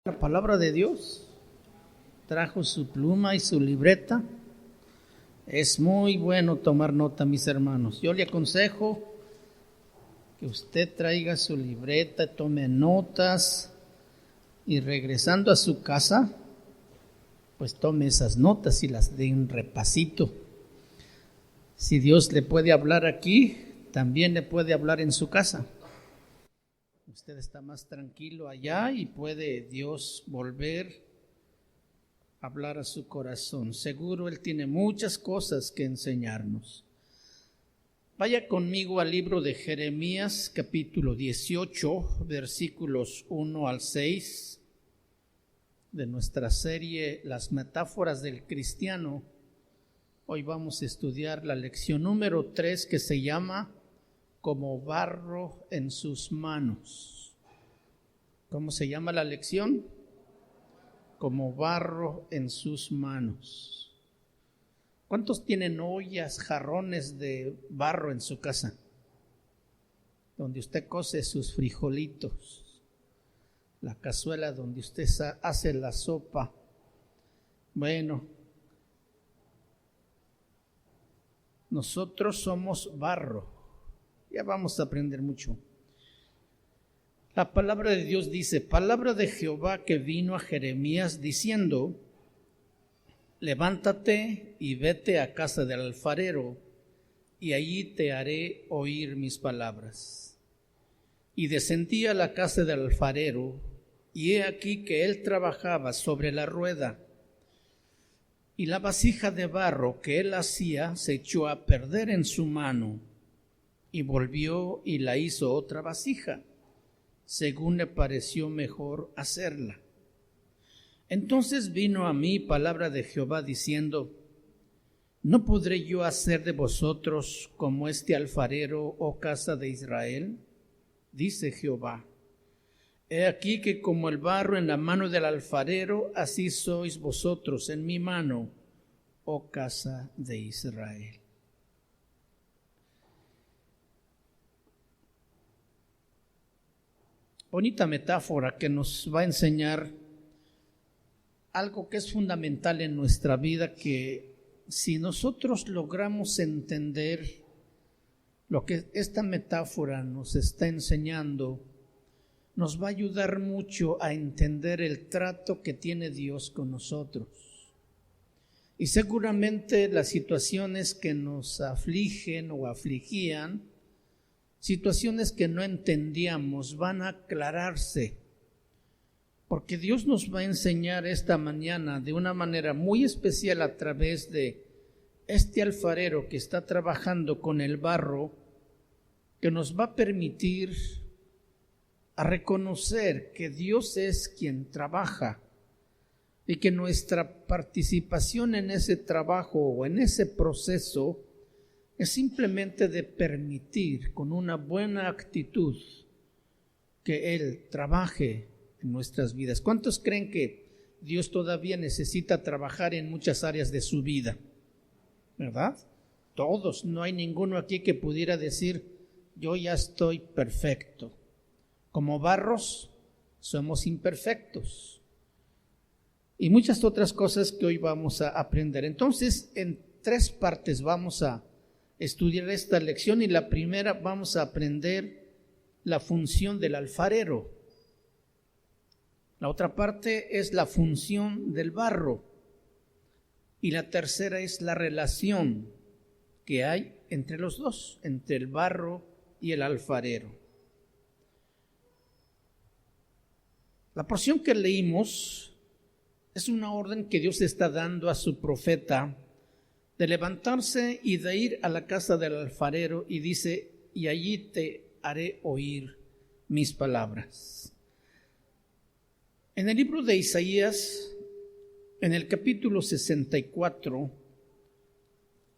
La palabra de Dios, trajo su pluma y su libreta. Es muy bueno tomar nota, mis hermanos. Yo le aconsejo que usted traiga su libreta, tome notas y regresando a su casa, pues tome esas notas y las dé un repasito. Si Dios le puede hablar aquí, también le puede hablar en su casa. Usted está más tranquilo allá y puede Dios volver a hablar a su corazón. Seguro Él tiene muchas cosas que enseñarnos. Vaya conmigo al libro de Jeremías, capítulo 18, versículos 1 al 6, de nuestra serie Las metáforas del cristiano. Hoy vamos a estudiar la lección número 3 que se llama Como barro en sus manos. ¿Cómo se llama la lección? Como barro en sus manos. ¿Cuántos tienen ollas, jarrones de barro en su casa? Donde usted cose sus frijolitos. La cazuela donde usted hace la sopa. Bueno, nosotros somos barro. Ya vamos a aprender mucho. La palabra de Dios dice, palabra de Jehová que vino a Jeremías diciendo, levántate y vete a casa del alfarero, y allí te haré oír mis palabras. Y descendí a la casa del alfarero, y he aquí que él trabajaba sobre la rueda, y la vasija de barro que él hacía se echó a perder en su mano, y volvió y la hizo otra vasija, según le pareció mejor hacerla. Entonces vino a mí palabra de Jehová diciendo, ¿no podré yo hacer de vosotros como este alfarero, oh casa de Israel? Dice Jehová, he aquí que como el barro en la mano del alfarero, así sois vosotros en mi mano, oh casa de Israel. Bonita metáfora que nos va a enseñar algo que es fundamental en nuestra vida, que si nosotros logramos entender lo que esta metáfora nos está enseñando, nos va a ayudar mucho a entender el trato que tiene Dios con nosotros. Y seguramente las situaciones que nos afligen o afligían, situaciones que no entendíamos, van a aclararse, porque Dios nos va a enseñar esta mañana de una manera muy especial a través de este alfarero que está trabajando con el barro, que nos va a permitir a reconocer que Dios es quien trabaja y que nuestra participación en ese trabajo o en ese proceso es simplemente de permitir con una buena actitud que Él trabaje en nuestras vidas. ¿Cuántos creen que Dios todavía necesita trabajar en muchas áreas de su vida? ¿Verdad? Todos, no hay ninguno aquí que pudiera decir, yo ya estoy perfecto. Como barros, somos imperfectos. Y muchas otras cosas que hoy vamos a aprender. Entonces, en 3 partes vamos a estudiar esta lección, y la primera vamos a aprender la función del alfarero. La otra parte es la función del barro, y la tercera es la relación que hay entre los dos, entre el barro y el alfarero. La porción que leímos es una orden que Dios está dando a su profeta de levantarse y de ir a la casa del alfarero, y dice, y allí te haré oír mis palabras. En el libro de Isaías, en el capítulo 64,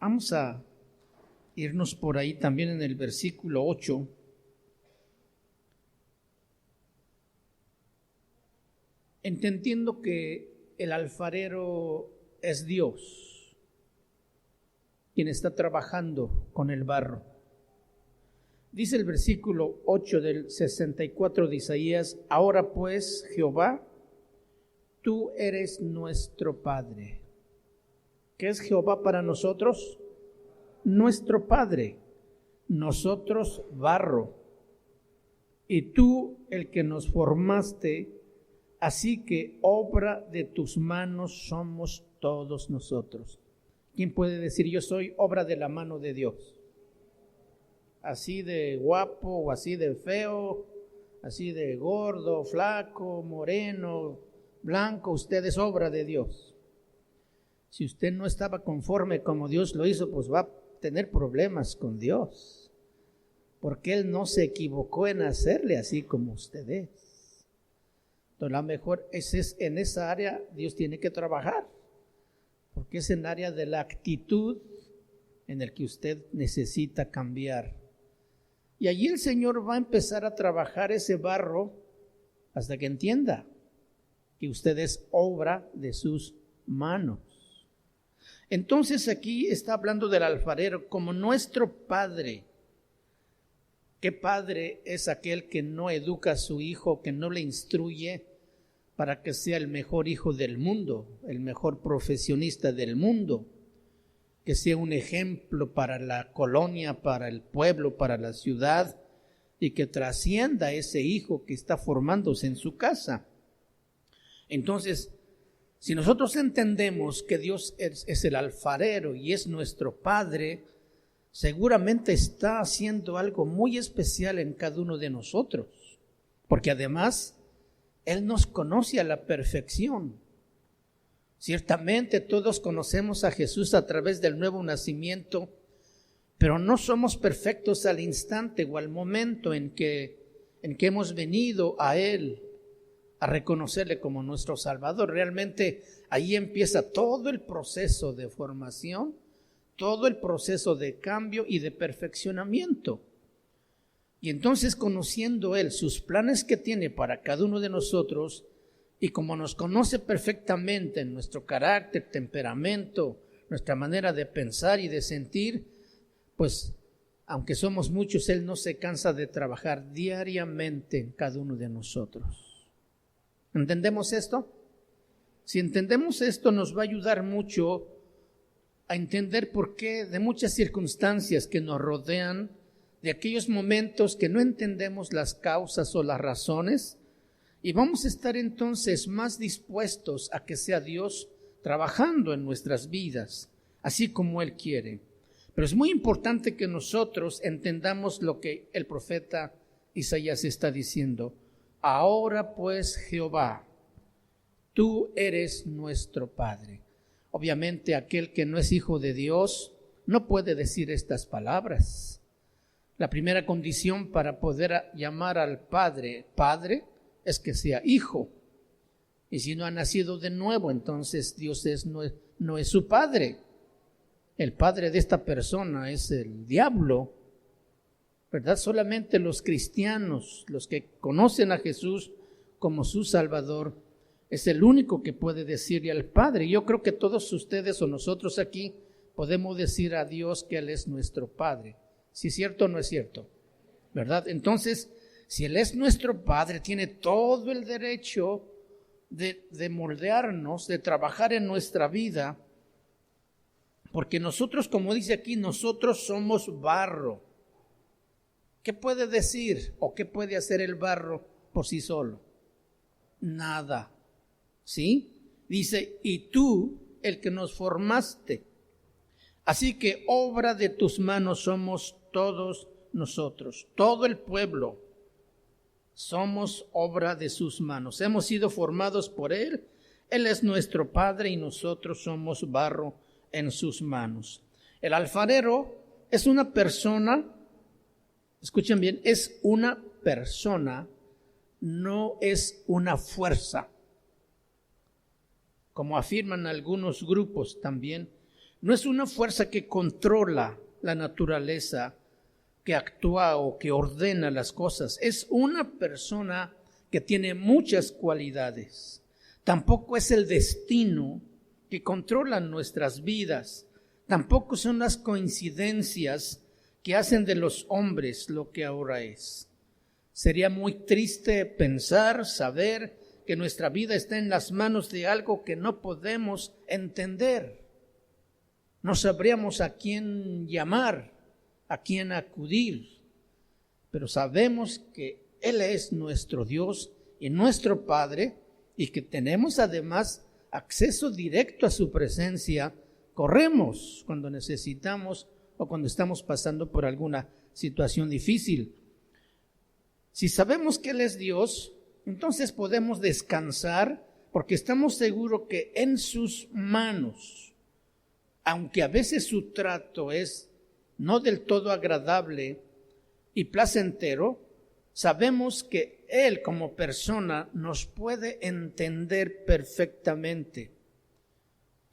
vamos a irnos por ahí también en el versículo 8. Entendiendo que el alfarero es Dios, quien está trabajando con el barro. Dice el versículo 8 del 64 de Isaías, ahora pues, Jehová, tú eres nuestro Padre. ¿Qué es Jehová para nosotros? Nuestro Padre. Nosotros barro. Y tú el que nos formaste, así que obra de tus manos somos todos nosotros. ¿Quién puede decir yo soy obra de la mano de Dios? Así de guapo o así de feo, así de gordo, flaco, moreno, blanco, usted es obra de Dios. Si usted no estaba conforme como Dios lo hizo, pues va a tener problemas con Dios, porque Él no se equivocó en hacerle así como usted es. Entonces, a lo mejor en esa área Dios tiene que trabajar, porque es en el área de la actitud en el que usted necesita cambiar. Y allí el Señor va a empezar a trabajar ese barro hasta que entienda que usted es obra de sus manos. Entonces aquí está hablando del alfarero como nuestro Padre. ¿Qué padre es aquel que no educa a su hijo, que no le instruye para que sea el mejor hijo del mundo, el mejor profesionista del mundo, que sea un ejemplo para la colonia, para el pueblo, para la ciudad, y que trascienda ese hijo que está formándose en su casa? Entonces, si nosotros entendemos que Dios es el alfarero y es nuestro Padre, seguramente está haciendo algo muy especial en cada uno de nosotros, porque además Él nos conoce a la perfección. Ciertamente todos conocemos a Jesús a través del nuevo nacimiento, pero no somos perfectos al instante o al momento en que hemos venido a Él a reconocerle como nuestro Salvador. Realmente ahí empieza todo el proceso de formación, todo el proceso de cambio y de perfeccionamiento. Y entonces, conociendo Él sus planes que tiene para cada uno de nosotros, y como nos conoce perfectamente en nuestro carácter, temperamento, nuestra manera de pensar y de sentir, pues aunque somos muchos, Él no se cansa de trabajar diariamente en cada uno de nosotros. ¿Entendemos esto? Si entendemos esto, nos va a ayudar mucho a entender por qué de muchas circunstancias que nos rodean, de aquellos momentos que no entendemos las causas o las razones, y vamos a estar entonces más dispuestos a que sea Dios trabajando en nuestras vidas, así como Él quiere. Pero es muy importante que nosotros entendamos lo que el profeta Isaías está diciendo. Ahora pues, Jehová, tú eres nuestro Padre. Obviamente aquel que no es hijo de Dios no puede decir estas palabras. La primera condición para poder llamar al Padre Padre es que sea hijo. Y si no ha nacido de nuevo, entonces Dios no es su Padre. El padre de esta persona es el diablo, ¿verdad? Solamente los cristianos, los que conocen a Jesús como su Salvador, es el único que puede decirle al Padre. Yo creo que todos ustedes o nosotros aquí podemos decir a Dios que Él es nuestro Padre. Si es cierto o no es cierto, ¿verdad? Entonces, si Él es nuestro Padre, tiene todo el derecho de moldearnos, de trabajar en nuestra vida, porque nosotros, como dice aquí, nosotros somos barro. ¿Qué puede decir o qué puede hacer el barro por sí solo? Nada. ¿Sí? Dice, y tú, el que nos formaste. Así que obra de tus manos somos todos nosotros, todo el pueblo. Somos obra de sus manos. Hemos sido formados por Él. Él es nuestro Padre y nosotros somos barro en sus manos. El alfarero es una persona, escuchen bien, es una persona, no es una fuerza, como afirman algunos grupos también. No es una fuerza que controla la naturaleza, que actúa o que ordena las cosas. Es una persona que tiene muchas cualidades. Tampoco es el destino que controlan nuestras vidas. Tampoco son las coincidencias que hacen de los hombres lo que ahora es. Sería muy triste pensar, saber que nuestra vida está en las manos de algo que no podemos entender. No sabríamos a quién llamar, a quién acudir, pero sabemos que Él es nuestro Dios y nuestro Padre, y que tenemos además acceso directo a su presencia. Corremos cuando necesitamos o cuando estamos pasando por alguna situación difícil. Si sabemos que Él es Dios, entonces podemos descansar porque estamos seguros que en sus manos, aunque a veces su trato es no del todo agradable y placentero, sabemos que Él como persona nos puede entender perfectamente,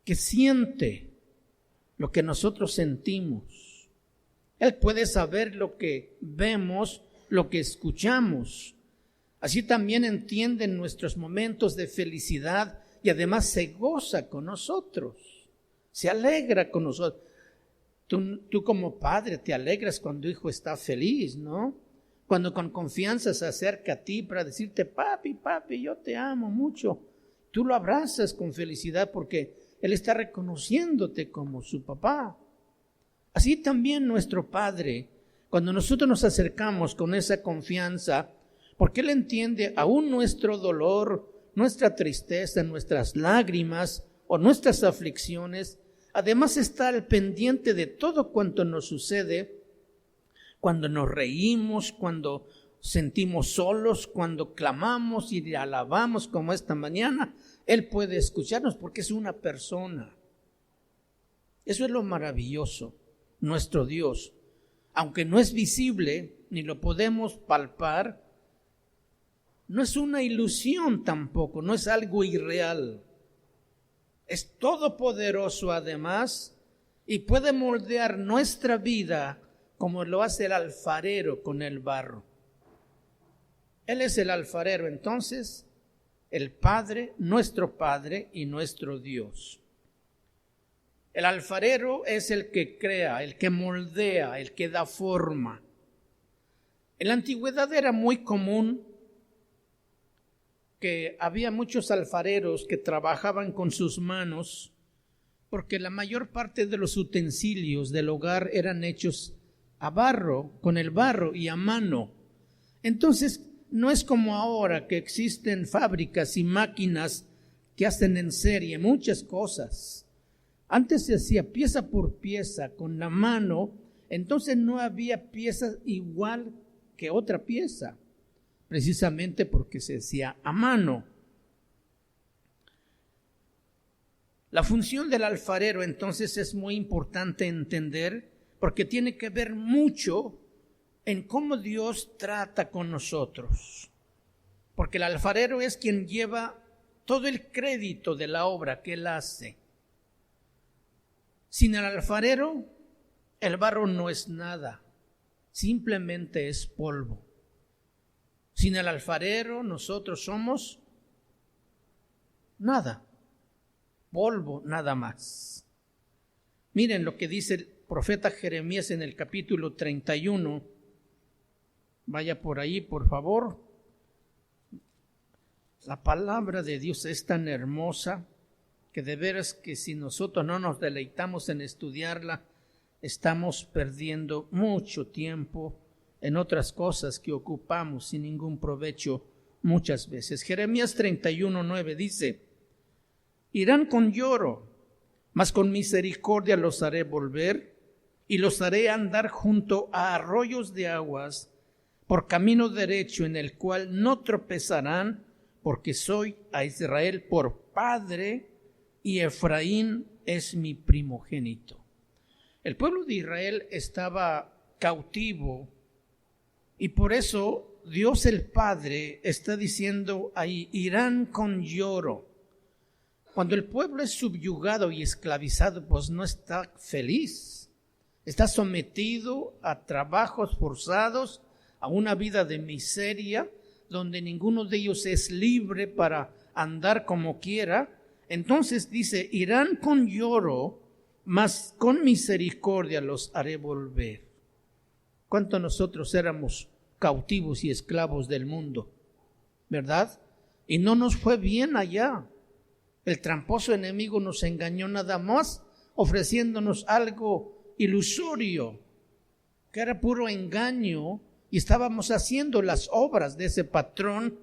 que siente lo que nosotros sentimos. Él puede saber lo que vemos, lo que escuchamos. Así también entiende nuestros momentos de felicidad y además se goza con nosotros, se alegra con nosotros. Tú como padre te alegras cuando tu hijo está feliz, ¿no? Cuando con confianza se acerca a ti para decirte, papi, yo te amo mucho. Tú lo abrazas con felicidad porque Él está reconociéndote como su papá. Así también nuestro Padre, cuando nosotros nos acercamos con esa confianza, porque Él entiende aún nuestro dolor, nuestra tristeza, nuestras lágrimas o nuestras aflicciones, además está al pendiente de todo cuanto nos sucede, cuando nos reímos, cuando sentimos solos, cuando clamamos y le alabamos como esta mañana, Él puede escucharnos porque es una persona. Eso es lo maravilloso, nuestro Dios. Aunque no es visible, ni lo podemos palpar, no es una ilusión tampoco, no es algo irreal. Es todopoderoso además y puede moldear nuestra vida como lo hace el alfarero con el barro. Él es el alfarero, entonces, el Padre, nuestro Padre y nuestro Dios. El alfarero es el que crea, el que moldea, el que da forma. En la antigüedad era muy común que había muchos alfareros que trabajaban con sus manos, porque la mayor parte de los utensilios del hogar eran hechos a barro, con el barro y a mano. Entonces, no es como ahora que existen fábricas y máquinas que hacen en serie muchas cosas. Antes se hacía pieza por pieza con la mano, entonces no había pieza igual que otra pieza, precisamente porque se hacía a mano. La función del alfarero entonces es muy importante entender, porque tiene que ver mucho en cómo Dios trata con nosotros. Porque el alfarero es quien lleva todo el crédito de la obra que Él hace. Sin el alfarero, el barro no es nada, simplemente es polvo. Sin el alfarero, nosotros somos nada, polvo nada más. Miren lo que dice el profeta Jeremías en el capítulo 31. Vaya por ahí, por favor. La palabra de Dios es tan hermosa que de veras que si nosotros no nos deleitamos en estudiarla, estamos perdiendo mucho tiempo en otras cosas que ocupamos sin ningún provecho muchas veces. Jeremías 31:9 dice: irán con lloro, mas con misericordia los haré volver, y los haré andar junto a arroyos de aguas, por camino derecho en el cual no tropezarán, porque soy a Israel por padre, y Efraín es mi primogénito. El pueblo de Israel estaba cautivo, y por eso Dios el Padre está diciendo ahí, irán con lloro. Cuando el pueblo es subyugado y esclavizado, pues no está feliz. Está sometido a trabajos forzados, a una vida de miseria, donde ninguno de ellos es libre para andar como quiera. Entonces dice, irán con lloro, mas con misericordia los haré volver. ¿Cuánto nosotros éramos cautivos y esclavos del mundo? ¿Verdad? y no nos fue bien allá. El tramposo enemigo nos engañó nada más, ofreciéndonos algo ilusorio, que era puro engaño, y estábamos haciendo las obras de ese patrón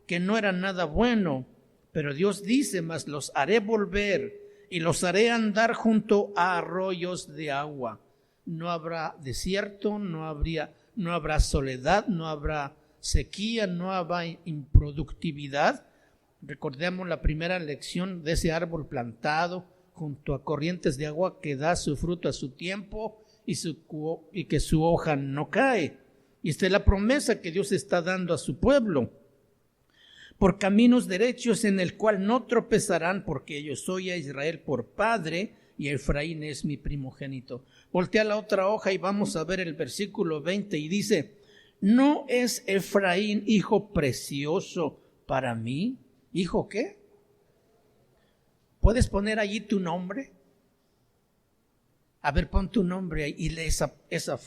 que no era nada bueno. Pero Dios dice: mas los haré volver y los haré andar junto a arroyos de agua. No habrá desierto, no habrá soledad, no habrá sequía, no habrá improductividad. Recordemos la primera lección de ese árbol plantado junto a corrientes de agua que da su fruto a su tiempo y que su hoja no cae. Y esta es la promesa que Dios está dando a su pueblo. Por caminos derechos en el cual no tropezarán, porque yo soy a Israel por padre y Efraín es mi primogénito. Voltea la otra hoja y vamos a ver el versículo 20 y dice: ¿no es Efraín hijo precioso para mí? ¿Hijo qué? ¿Puedes poner allí tu nombre? A ver, pon tu nombre ahí y lee esa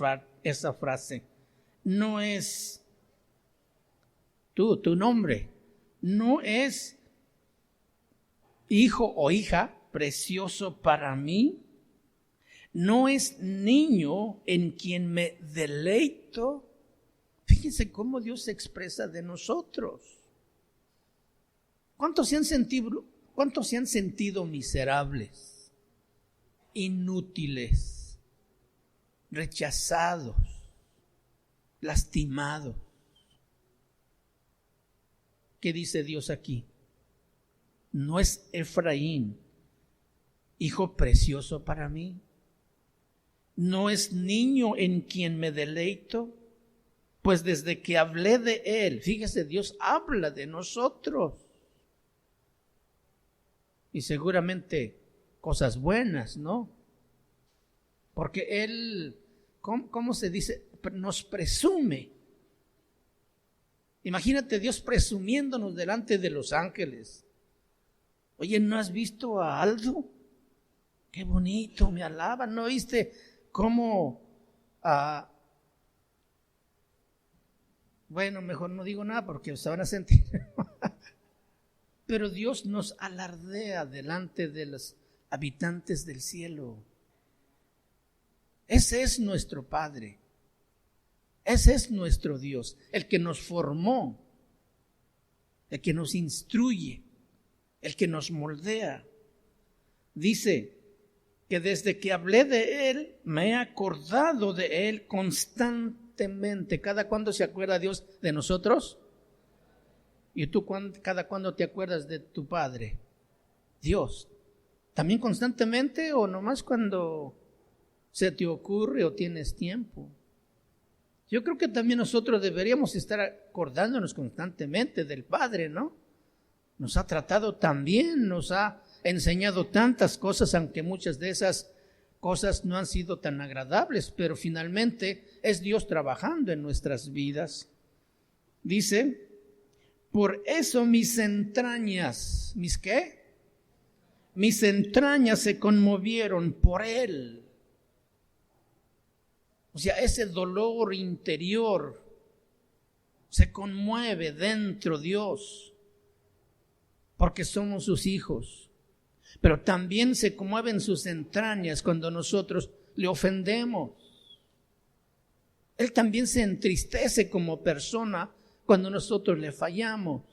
frase. No es tu nombre. ¿No es hijo o hija precioso para mí? ¿No es niño en quien me deleito? Fíjense cómo Dios se expresa de nosotros. ¿Cuántos se han sentido miserables, inútiles, rechazados, lastimados? ¿Qué dice Dios aquí? ¿No es Efraín hijo precioso para mí? ¿No es niño en quien me deleito? Pues desde que hablé de él, fíjese, Dios habla de nosotros. Y seguramente cosas buenas, ¿no? Porque él, ¿cómo se dice? Nos presume. Imagínate Dios presumiéndonos delante de los ángeles. Oye, ¿no has visto a Aldo? Qué bonito, me alaba. ¿No viste cómo? Bueno, mejor no digo nada porque se van a sentir. Pero Dios nos alardea delante de los habitantes del cielo. Ese es nuestro Padre. Ese es nuestro Dios, el que nos formó, el que nos instruye, el que nos moldea. Dice que desde que hablé de Él, me he acordado de Él constantemente. ¿Cada cuándo se acuerda Dios de nosotros? ¿Y tú cada cuándo te acuerdas de tu Padre? Dios. ¿También constantemente o nomás cuando se te ocurre o tienes tiempo? Yo creo que también nosotros deberíamos estar acordándonos constantemente del Padre, ¿no? Nos ha tratado tan bien, nos ha enseñado tantas cosas, aunque muchas de esas cosas no han sido tan agradables, pero finalmente es Dios trabajando en nuestras vidas. Dice: por eso mis entrañas, ¿mis qué? Mis entrañas se conmovieron por Él. O sea, ese dolor interior se conmueve dentro de Dios, porque somos sus hijos. Pero también se conmueven sus entrañas cuando nosotros le ofendemos. Él también se entristece como persona cuando nosotros le fallamos,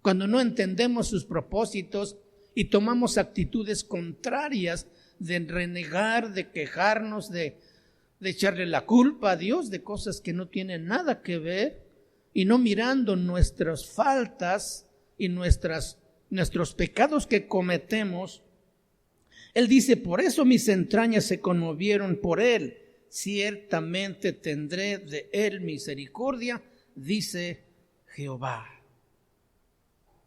cuando no entendemos sus propósitos y tomamos actitudes contrarias de renegar, de quejarnos, de echarle la culpa a Dios de cosas que no tienen nada que ver, y no mirando nuestras faltas y nuestros pecados que cometemos. Él dice: por eso mis entrañas se conmovieron por Él. Ciertamente tendré de Él misericordia, dice Jehová.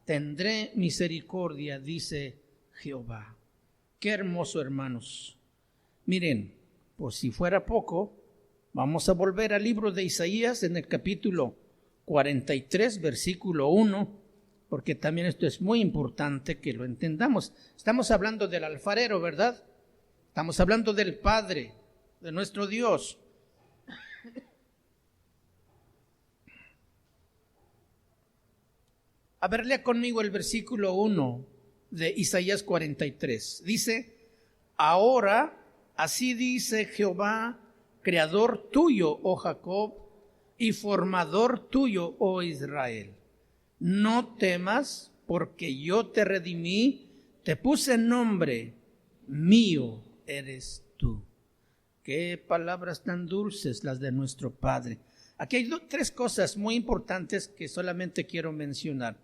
Tendré misericordia, dice Jehová. Qué hermoso, hermanos. Miren, por si fuera poco, vamos a volver al libro de Isaías en el capítulo 43, versículo 1, porque también esto es muy importante que lo entendamos. Estamos hablando del alfarero, ¿verdad? Estamos hablando del Padre, de nuestro Dios. A ver, lea conmigo el versículo 1 de Isaías 43. Dice: ahora así dice Jehová, creador tuyo, oh Jacob, y formador tuyo, oh Israel. No temas, porque yo te redimí, te puse nombre, mío eres tú. Qué palabras tan dulces las de nuestro Padre. Aquí hay tres cosas muy importantes que solamente quiero mencionar.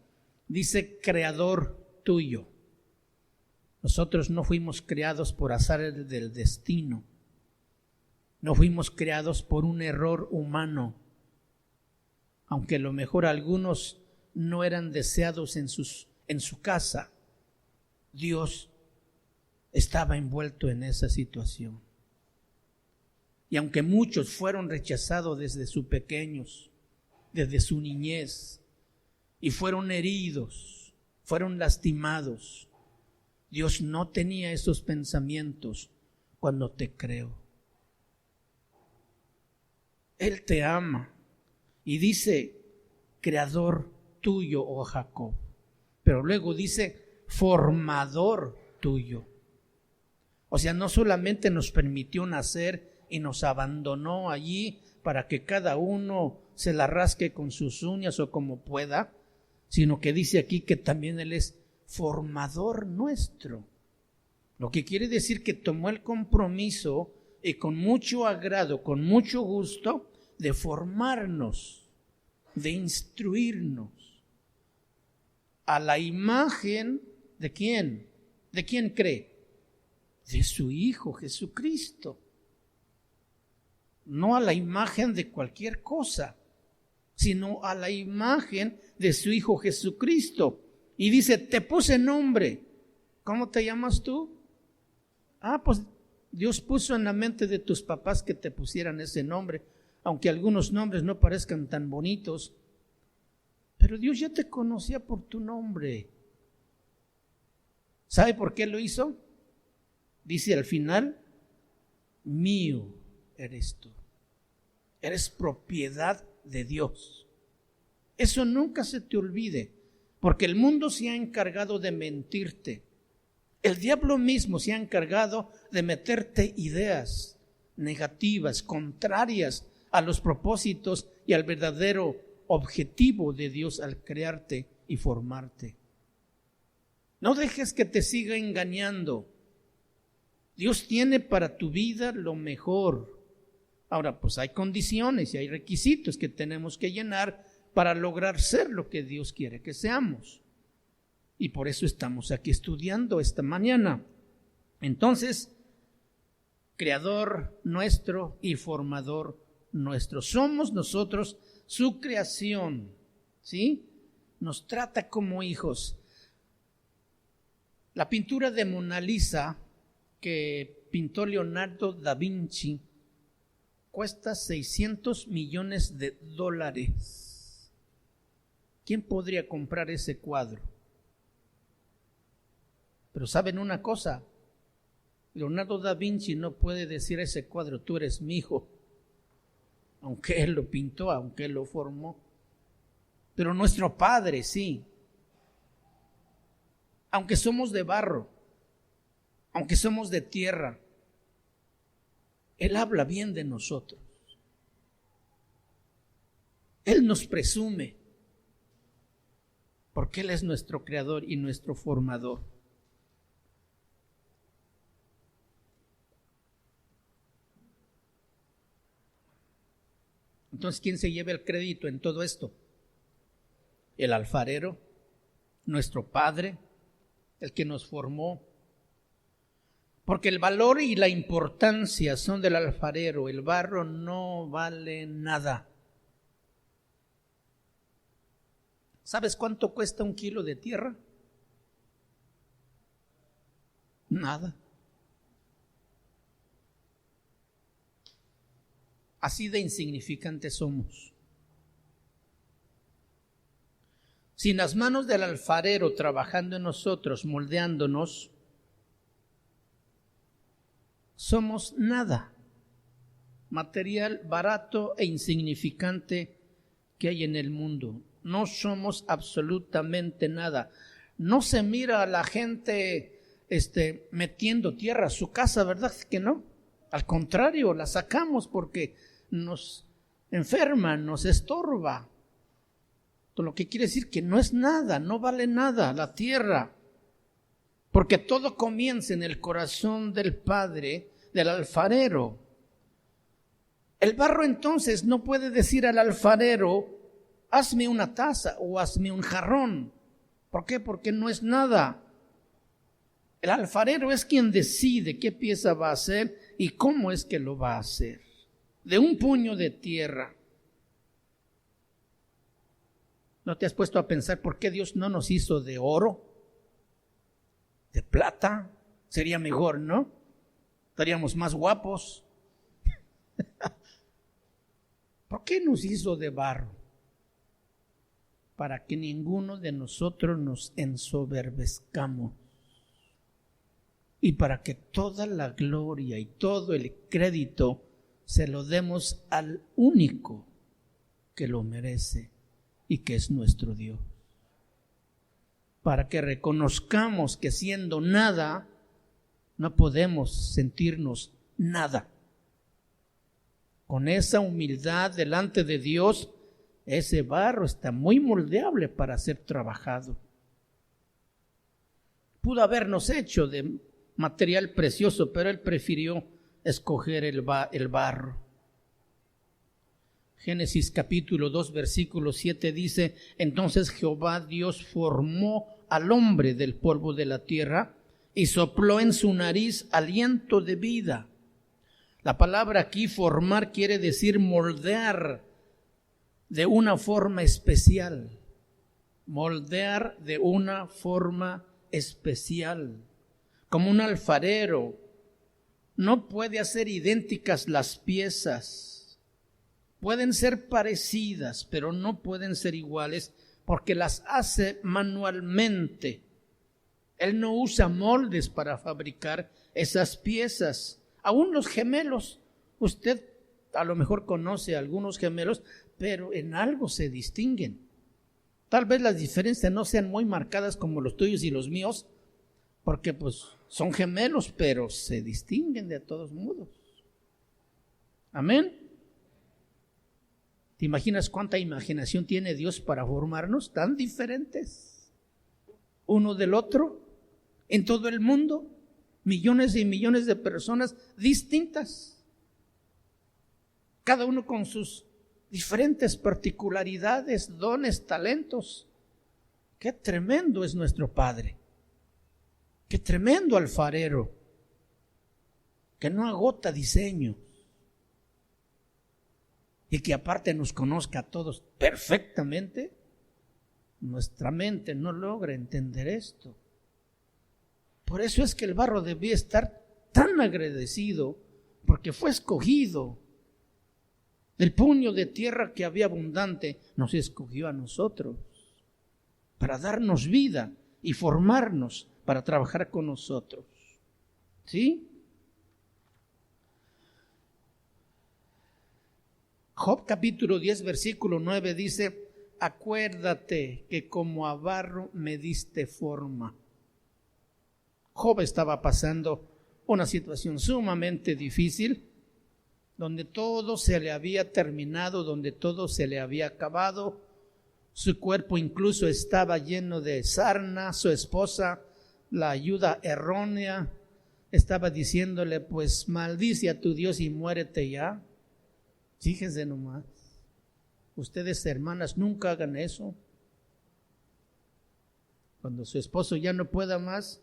Dice creador tuyo. Nosotros no fuimos creados por azar del destino. No fuimos creados por un error humano. Aunque a lo mejor algunos no eran deseados en su casa, Dios estaba envuelto en esa situación. Y aunque muchos fueron rechazados desde sus pequeños, desde su niñez, y fueron heridos, fueron lastimados, Dios no tenía esos pensamientos cuando te creó. Él te ama y dice, creador tuyo, oh Jacob. Pero luego dice, formador tuyo. O sea, no solamente nos permitió nacer y nos abandonó allí para que cada uno se la rasque con sus uñas o como pueda, sino que dice aquí que también Él es formador nuestro. Lo que quiere decir que tomó el compromiso y con mucho agrado, con mucho gusto, de formarnos, de instruirnos a la imagen de ¿quién? ¿De quién cree? De su Hijo Jesucristo. No a la imagen de cualquier cosa, sino a la imagen de su Hijo Jesucristo. Y dice, te puse nombre. ¿Cómo te llamas tú? Pues Dios puso en la mente de tus papás que te pusieran ese nombre, aunque algunos nombres no parezcan tan bonitos, pero Dios ya te conocía por tu nombre. ¿Sabe por qué lo hizo? Dice al final, mío eres tú. Eres propiedad de Dios. Eso nunca se te olvide, porque el mundo se ha encargado de mentirte. El diablo mismo se ha encargado de meterte ideas negativas, contrarias a los propósitos y al verdadero objetivo de Dios al crearte y formarte. No dejes que te siga engañando. Dios tiene para tu vida lo mejor. Ahora, pues hay condiciones y hay requisitos que tenemos que llenar para lograr ser lo que Dios quiere que seamos. Y por eso estamos aquí estudiando esta mañana. Entonces, creador nuestro y formador nuestro. Somos nosotros su creación, ¿sí? Nos trata como hijos. La pintura de Mona Lisa que pintó Leonardo da Vinci cuesta $600 millones. ¿Quién podría comprar ese cuadro? Pero ¿saben una cosa? Leonardo da Vinci no puede decir a ese cuadro, tú eres mi hijo, aunque él lo pintó, aunque él lo formó. Pero nuestro Padre sí. Aunque somos de barro, aunque somos de tierra, Él habla bien de nosotros. Él nos presume, porque Él es nuestro creador y nuestro formador. Entonces, ¿quién se lleva el crédito en todo esto? El alfarero, nuestro Padre, el que nos formó. Porque el valor y la importancia son del alfarero. El barro no vale nada. ¿Sabes cuánto cuesta 1 kilo de tierra? Nada. Así de insignificantes somos. Sin las manos del alfarero trabajando en nosotros, moldeándonos, somos nada. Material barato e insignificante que hay en el mundo. No somos absolutamente nada. No se mira a la gente metiendo tierra a su casa, ¿verdad que no? Al contrario, la sacamos porque nos enferma, nos estorba. Lo que quiere decir que no es nada, no vale nada la tierra. Porque todo comienza en el corazón del Padre, del alfarero. El barro entonces no puede decir al alfarero, hazme una taza o hazme un jarrón. ¿Por qué? Porque no es nada. El alfarero es quien decide qué pieza va a hacer y cómo es que lo va a hacer. De un puño de tierra. ¿No te has puesto a pensar por qué Dios no nos hizo de oro? ¿De plata? Sería mejor, ¿no? Estaríamos más guapos. ¿Por qué nos hizo de barro? Para que ninguno de nosotros nos ensoberbezcamos. Y para que toda la gloria y todo el crédito se lo demos al único que lo merece y que es nuestro Dios. Para que reconozcamos que siendo nada, no podemos sentirnos nada. Con esa humildad delante de Dios, ese barro está muy moldeable para ser trabajado. Pudo habernos hecho de material precioso, pero Él prefirió escoger el barro. Génesis capítulo 2, versículo 7 dice, entonces Jehová Dios formó al hombre del polvo de la tierra y sopló en su nariz aliento de vida. La palabra aquí formar quiere decir moldear de una forma especial. Moldear de una forma especial. Como un alfarero no puede hacer idénticas las piezas. Pueden ser parecidas, pero no pueden ser iguales porque las hace manualmente. Él no usa moldes para fabricar esas piezas. Aún los gemelos, usted a lo mejor conoce a algunos gemelos, pero en algo se distinguen. Tal vez las diferencias no sean muy marcadas como los tuyos y los míos, porque pues son gemelos, pero se distinguen de todos modos. Amén. ¿Te imaginas cuánta imaginación tiene Dios para formarnos tan diferentes uno del otro en todo el mundo? Millones y millones de personas distintas, cada uno con sus diferentes particularidades, dones, talentos. Qué tremendo es nuestro Padre, qué tremendo alfarero, que no agota diseño y que aparte nos conozca a todos perfectamente. Nuestra mente no logra entender esto. Por eso es que el barro debía estar tan agradecido, porque fue escogido. Del puño de tierra que había abundante, nos escogió a nosotros para darnos vida y formarnos para trabajar con nosotros. ¿Sí? Job capítulo 10, versículo 9 dice, acuérdate que como a barro me diste forma. Job estaba pasando una situación sumamente difícil, donde todo se le había terminado, donde todo se le había acabado. Su cuerpo incluso estaba lleno de sarna. Su esposa, la ayuda errónea, estaba diciéndole, pues maldice a tu Dios y muérete ya. Fíjense nomás. Ustedes, hermanas, nunca hagan eso. Cuando su esposo ya no pueda más,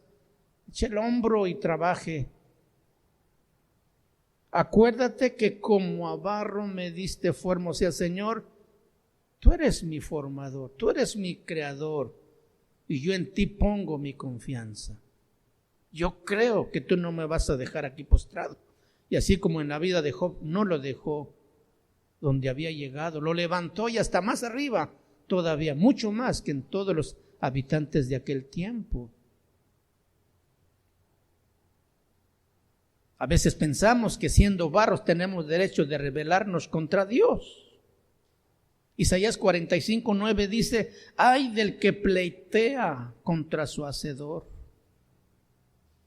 eche el hombro y trabaje. Acuérdate que como a barro me diste forma. O sea, Señor, tú eres mi formador, tú eres mi creador y yo en ti pongo mi confianza. Yo creo que tú no me vas a dejar aquí postrado. Y así como en la vida de Job, no lo dejó donde había llegado, lo levantó y hasta más arriba, todavía mucho más que en todos los habitantes de aquel tiempo. A veces pensamos que siendo barros tenemos derecho de rebelarnos contra Dios Isaías 45:9 dice: ay del que pleitea contra su hacedor.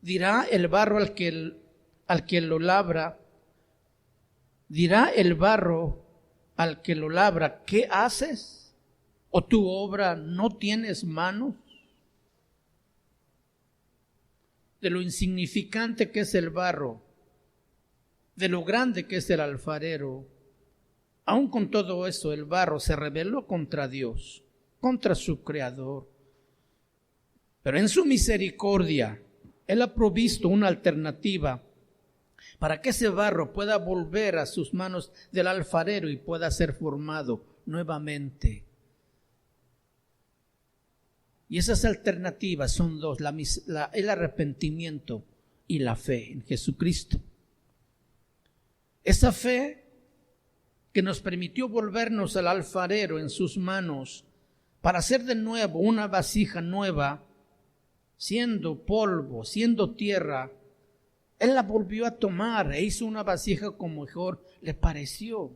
Dirá el barro al que lo labra, dirá el barro al que lo labra: ¿qué haces? ¿O tu obra no tienes manos? De lo insignificante que es el barro, de lo grande que es el alfarero, aun con todo eso el barro se rebeló contra Dios, contra su Creador. Pero en su misericordia, Él ha provisto una alternativa para que ese barro pueda volver a sus manos del alfarero y pueda ser formado nuevamente. Y esas alternativas son dos, el arrepentimiento y la fe en Jesucristo. Esa fe que nos permitió volvernos al alfarero en sus manos para hacer de nuevo una vasija nueva, siendo polvo, siendo tierra, Él la volvió a tomar e hizo una vasija como mejor le pareció.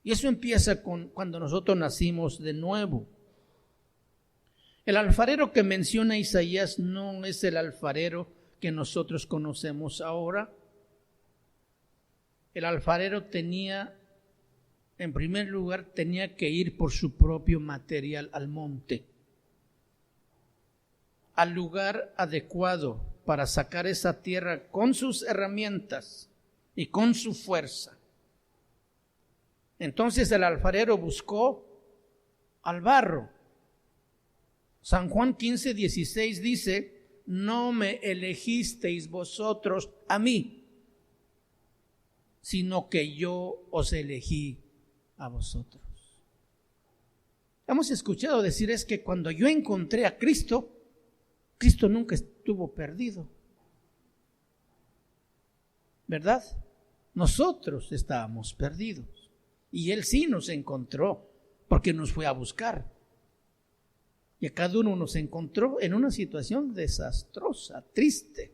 Y eso empieza cuando nosotros nacimos de nuevo. El alfarero que menciona Isaías no es el alfarero que nosotros conocemos ahora. El alfarero en primer lugar, tenía que ir por su propio material al monte, al lugar adecuado para sacar esa tierra con sus herramientas y con su fuerza. Entonces el alfarero buscó al barro. San Juan 15:16 dice: no me elegisteis vosotros a mí, sino que yo os elegí a vosotros. Hemos escuchado decir es que cuando yo encontré a Cristo, Cristo nunca estuvo perdido, ¿verdad? Nosotros estábamos perdidos y Él sí nos encontró porque nos fue a buscar. Y a cada uno nos encontró en una situación desastrosa, triste.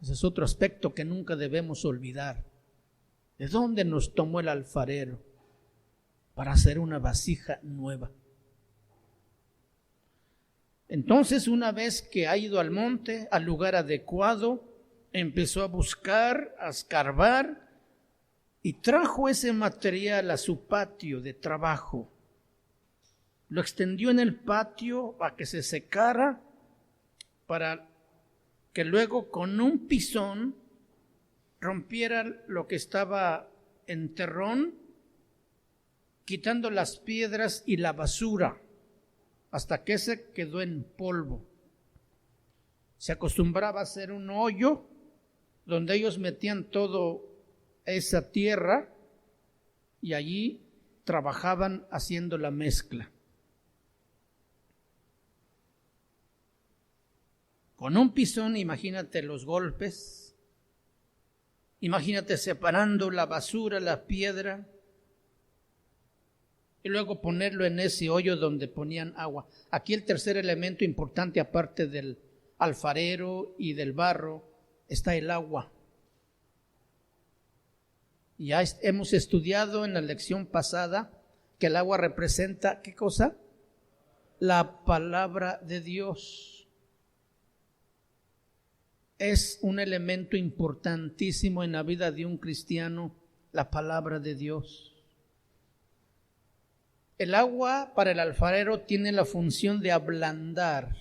Ese es otro aspecto que nunca debemos olvidar. ¿De dónde nos tomó el alfarero? Para hacer una vasija nueva. Entonces, una vez que ha ido al monte, al lugar adecuado, empezó a buscar, a escarbar y trajo ese material a su patio de trabajo. Lo extendió en el patio para que se secara, para que luego con un pisón rompiera lo que estaba en terrón, quitando las piedras y la basura, hasta que se quedó en polvo. Se acostumbraba a hacer un hoyo donde ellos metían toda esa tierra y allí trabajaban haciendo la mezcla. Con un pisón, imagínate los golpes, imagínate separando la basura, la piedra, y luego ponerlo en ese hoyo donde ponían agua. Aquí el tercer elemento importante, aparte del alfarero y del barro, está el agua. Ya hemos estudiado en la lección pasada que el agua representa, ¿qué cosa? La palabra de Dios. Es un elemento importantísimo en la vida de un cristiano, la palabra de Dios. El agua para el alfarero tiene la función de ablandar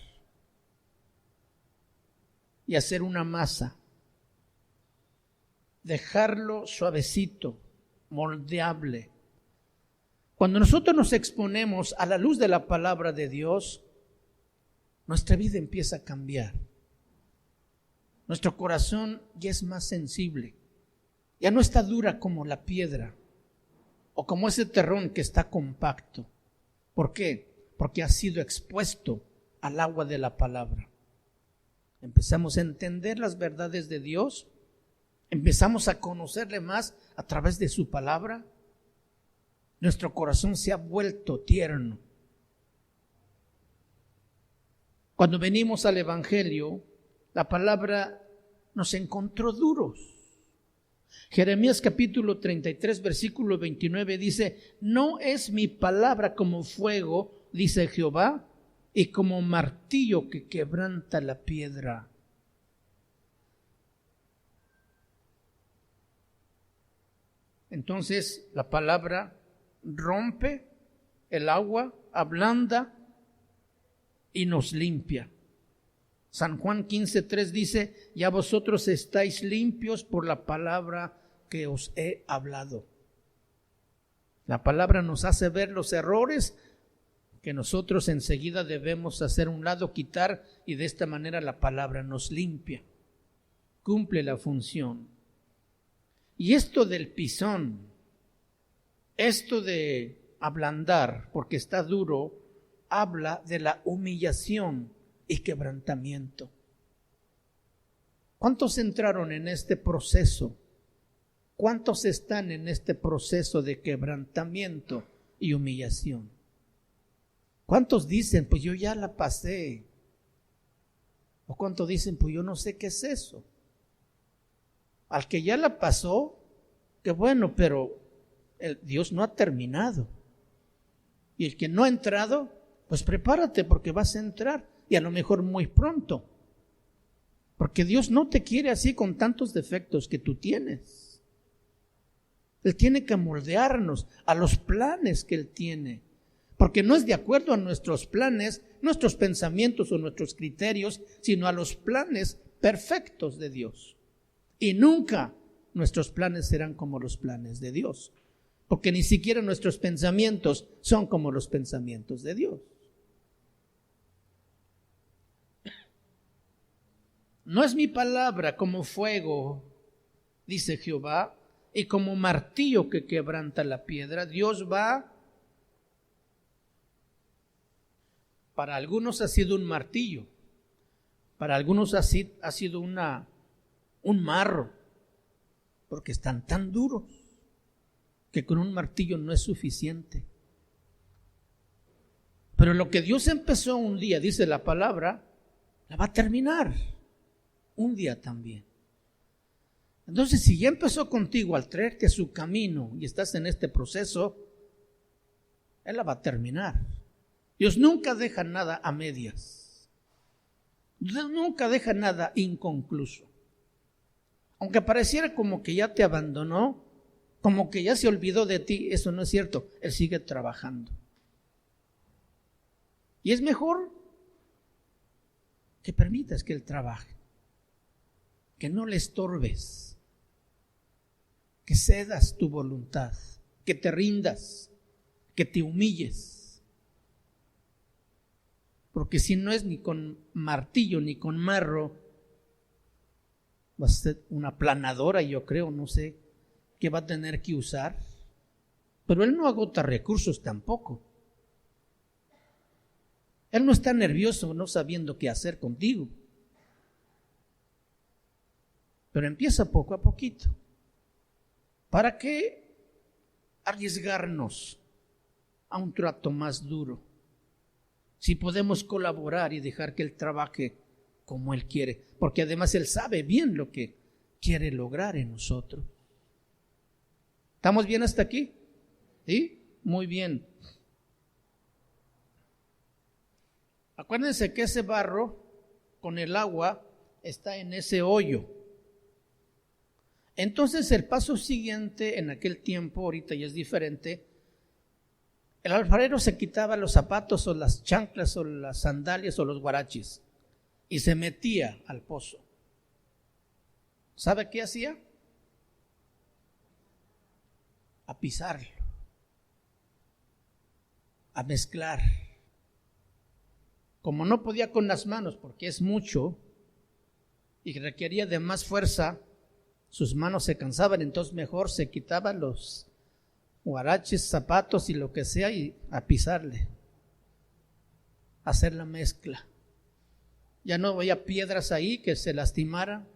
y hacer una masa, dejarlo suavecito, moldeable. Cuando nosotros nos exponemos a la luz de la palabra de Dios, nuestra vida empieza a cambiar. Nuestro corazón ya es más sensible, ya no está dura como la piedra o como ese terrón que está compacto. ¿Por qué? Porque ha sido expuesto al agua de la palabra. Empezamos a entender las verdades de Dios, empezamos a conocerle más a través de su palabra. Nuestro corazón se ha vuelto tierno. Cuando venimos al Evangelio, la palabra nos encontró duros. Jeremías capítulo 33, versículo 29 dice: no es mi palabra como fuego, dice Jehová, y como martillo que quebranta la piedra. Entonces la palabra rompe el agua, ablanda y nos limpia. San Juan 15:3 dice: ya vosotros estáis limpios por la palabra que os he hablado. La palabra nos hace ver los errores que nosotros enseguida debemos hacer a un lado, quitar, y de esta manera la palabra nos limpia, cumple la función. Y esto del pisón, esto de ablandar, porque está duro, habla de la humillación y quebrantamiento. ¿Cuántos entraron en este proceso? ¿Cuántos están en este proceso de quebrantamiento y humillación? ¿Cuántos dicen, pues yo ya la pasé? ¿O cuántos dicen, pues yo no sé qué es eso? Al que ya la pasó, qué bueno, pero Dios no ha terminado. Y el que no ha entrado, pues prepárate porque vas a entrar, y a lo mejor muy pronto. Porque Dios no te quiere así con tantos defectos que tú tienes. Él tiene que moldearnos a los planes que Él tiene. Porque no es de acuerdo a nuestros planes, nuestros pensamientos o nuestros criterios, sino a los planes perfectos de Dios. Y nunca nuestros planes serán como los planes de Dios. Porque ni siquiera nuestros pensamientos son como los pensamientos de Dios. No es mi palabra como fuego, dice Jehová, y como martillo que quebranta la piedra. Dios va, para algunos ha sido un martillo, para algunos ha sido un marro, porque están tan duros que con un martillo no es suficiente. Pero lo que Dios empezó un día, dice la palabra, la va a terminar un día también. Entonces, si ya empezó contigo al traerte a su camino y estás en este proceso, Él la va a terminar. Dios nunca deja nada a medias. Dios nunca deja nada inconcluso. Aunque pareciera como que ya te abandonó, como que ya se olvidó de ti, eso no es cierto. Él sigue trabajando. Y es mejor que permitas que Él trabaje, que no le estorbes, que cedas tu voluntad, que te rindas, que te humilles. Porque si no es ni con martillo ni con marro, va a ser una planadora, yo creo, no sé, que va a tener que usar. Pero Él no agota recursos tampoco. Él no está nervioso no sabiendo qué hacer contigo. Pero empieza poco a poquito. ¿Para qué arriesgarnos a un trato más duro? Si podemos colaborar y dejar que Él trabaje como Él quiere. Porque además Él sabe bien lo que quiere lograr en nosotros. ¿Estamos bien hasta aquí? ¿Sí? Muy bien. Acuérdense que ese barro con el agua está en ese hoyo. Entonces el paso siguiente en aquel tiempo, ahorita ya es diferente, el alfarero se quitaba los zapatos o las chanclas o las sandalias o los guaraches y se metía al pozo. ¿Sabe qué hacía? A pisarlo, a mezclar. Como no podía con las manos porque es mucho y requería de más fuerza, sus manos se cansaban, entonces mejor se quitaban los guaraches, zapatos y lo que sea y a pisarle, a hacer la mezcla. Ya no había piedras ahí que se lastimaran,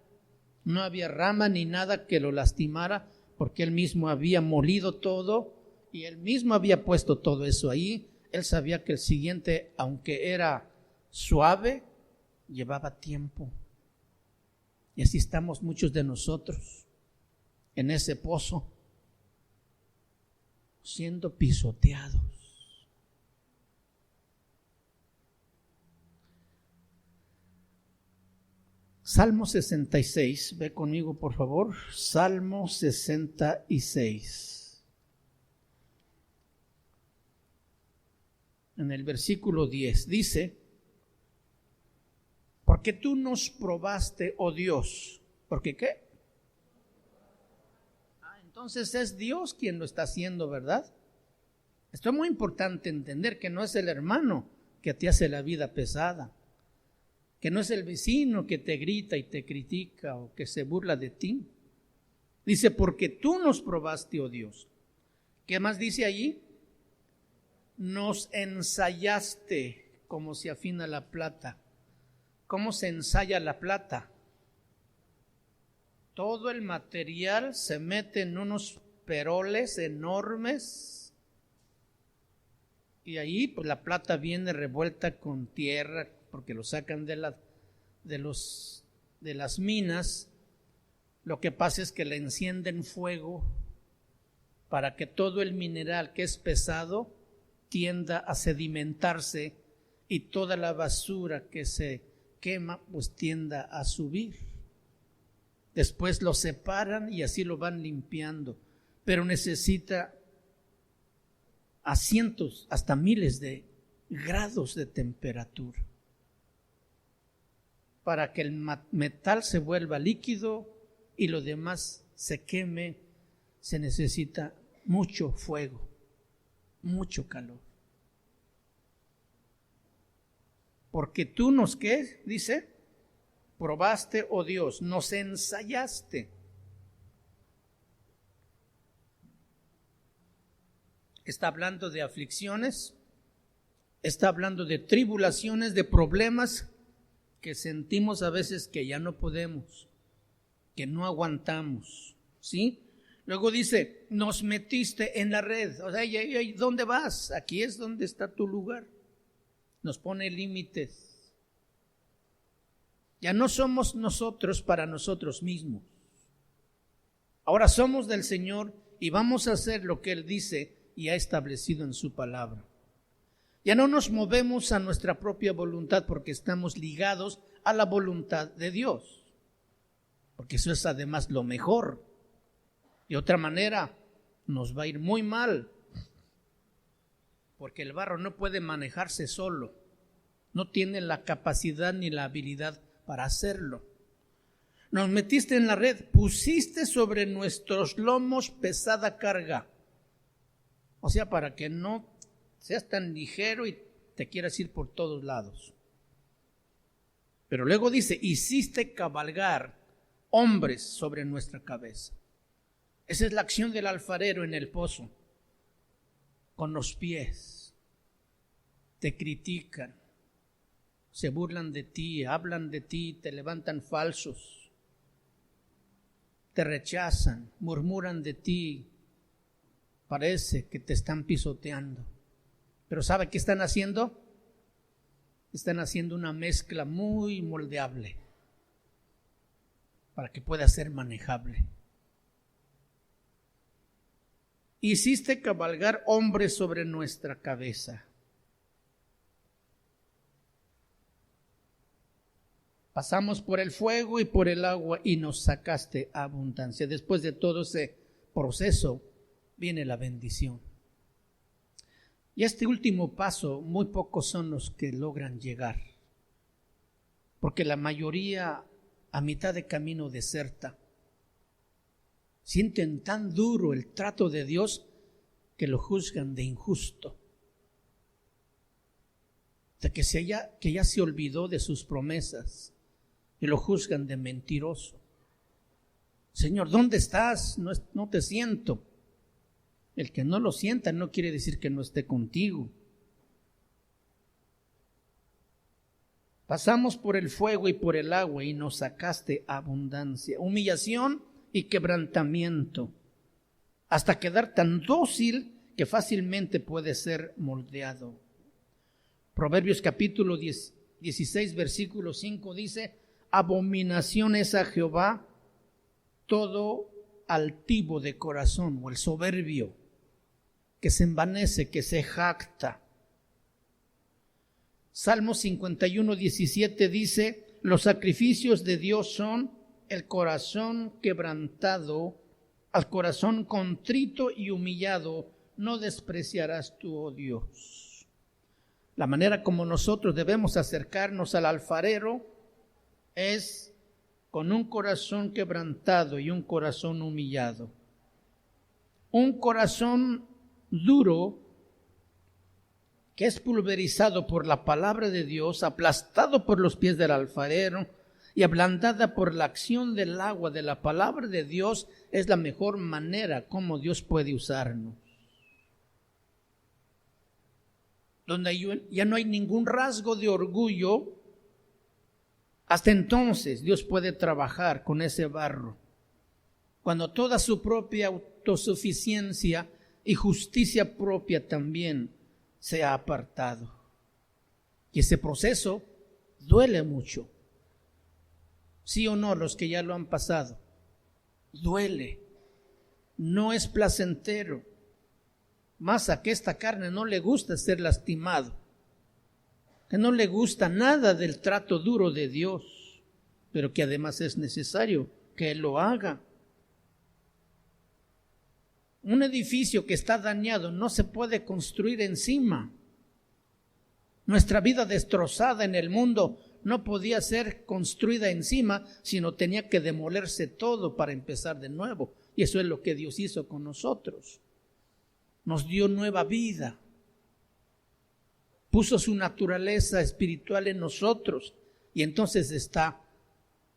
no había rama ni nada que lo lastimara, porque Él mismo había molido todo y Él mismo había puesto todo eso ahí. Él sabía que el siguiente, aunque era suave, llevaba tiempo. Y así estamos muchos de nosotros. en ese pozo, siendo pisoteados. Salmo 66, ve conmigo por favor, Salmo 66. En el versículo 10 dice: porque tú nos probaste, oh Dios. ¿Por qué qué? Entonces es Dios quien lo está haciendo, ¿verdad? Esto es muy importante entender, que no es el hermano que te hace la vida pesada, que no es el vecino que te grita y te critica o que se burla de ti. Dice, porque tú nos probaste, oh Dios. ¿Qué más dice allí? Nos ensayaste como se afina la plata. ¿Cómo se ensaya la plata? Todo el material se mete en unos peroles enormes y ahí pues la plata viene revuelta con tierra, porque lo sacan de las minas. Lo que pasa es que le encienden fuego para que todo el mineral que es pesado tienda a sedimentarse y toda la basura que se quema pues tienda a subir. Después lo separan y así lo van limpiando, pero necesita a cientos, hasta miles de grados de temperatura. Para que el metal se vuelva líquido y lo demás se queme, se necesita mucho fuego, mucho calor. Porque tú nos, ¿qué? Dice, probaste, oh Dios, nos ensayaste. Está hablando de aflicciones, está hablando de tribulaciones, de problemas que sentimos a veces que ya no podemos, que no aguantamos, ¿sí? Luego dice, nos metiste en la red. O sea, ¿dónde vas? Aquí es donde está tu lugar. Nos pone límites. Ya no somos nosotros para nosotros mismos. Ahora somos del Señor y vamos a hacer lo que Él dice y ha establecido en su palabra. Ya no nos movemos a nuestra propia voluntad porque estamos ligados a la voluntad de Dios. Porque eso es además lo mejor. De otra manera nos va a ir muy mal. Porque el barro no puede manejarse solo. No tiene la capacidad ni la habilidad para hacerlo. Nos metiste en la red, pusiste sobre nuestros lomos pesada carga. O sea, para que no seas tan ligero y te quieras ir por todos lados. Pero luego dice, hiciste cabalgar hombres sobre nuestra cabeza. Esa es la acción del alfarero en el pozo. Con los pies. Te critican. Se burlan de ti, hablan de ti, te levantan falsos. Te rechazan, murmuran de ti. Parece que te están pisoteando. Pero ¿sabe qué están haciendo? Están haciendo una mezcla muy moldeable para que pueda ser manejable. Hiciste cabalgar hombres sobre nuestra cabeza. Pasamos por el fuego y por el agua y nos sacaste abundancia. Después de todo ese proceso viene la bendición. Y este último paso, muy pocos son los que logran llegar, porque la mayoría a mitad de camino deserta. Sienten tan duro el trato de Dios que lo juzgan de injusto, de que ya se olvidó de sus promesas y lo juzgan de mentiroso. Señor, ¿dónde estás? No te siento. El que no lo sienta no quiere decir que no esté contigo. Pasamos por el fuego y por el agua y nos sacaste abundancia, humillación y quebrantamiento, hasta quedar tan dócil que fácilmente puede ser moldeado. Proverbios capítulo 16, versículo 5 dice, abominación es a Jehová todo altivo de corazón o el soberbio, que se envanece, que se jacta. Salmo 51:17 dice: los sacrificios de Dios son el corazón quebrantado, al corazón contrito y humillado no despreciarás tú, oh Dios. La manera como nosotros debemos acercarnos al alfarero es con un corazón quebrantado y un corazón humillado. Un corazón duro que es pulverizado por la palabra de Dios, aplastado por los pies del alfarero y ablandada por la acción del agua de la palabra de Dios, es la mejor manera como Dios puede usarnos. Donde ya no hay ningún rasgo de orgullo, hasta entonces Dios puede trabajar con ese barro. Cuando toda su propia autosuficiencia y justicia propia también se ha apartado. Y ese proceso duele mucho. ¿Sí o no, los que ya lo han pasado? Duele. No es placentero. Más a que esta carne no le gusta ser lastimado, que no le gusta nada del trato duro de Dios, pero que además es necesario que Él lo haga. Un edificio que está dañado no se puede construir encima. Nuestra vida destrozada en el mundo no podía ser construida encima, sino tenía que demolerse todo para empezar de nuevo. Y eso es lo que Dios hizo con nosotros. Nos dio nueva vida. Puso su naturaleza espiritual en nosotros y entonces está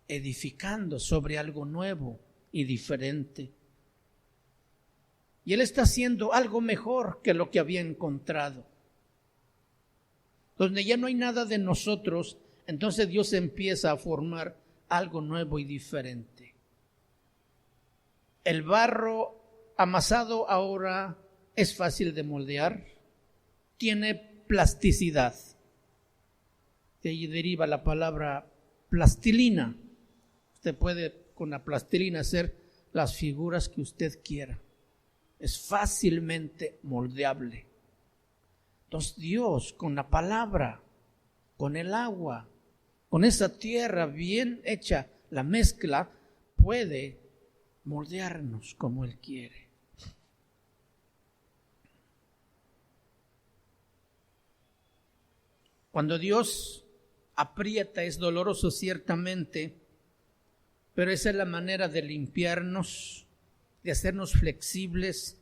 edificando sobre algo nuevo y diferente. Y Él está haciendo algo mejor que lo que había encontrado. Donde ya no hay nada de nosotros, entonces Dios empieza a formar algo nuevo y diferente. El barro amasado ahora es fácil de moldear, tiene plasticidad. De ahí deriva la palabra plastilina. Usted puede con la plastilina hacer las figuras que usted quiera. Es fácilmente moldeable. Entonces Dios con la palabra, con el agua, con esa tierra bien hecha, la mezcla, puede moldearnos como Él quiere. Cuando Dios aprieta es doloroso ciertamente, pero esa es la manera de limpiarnos, de hacernos flexibles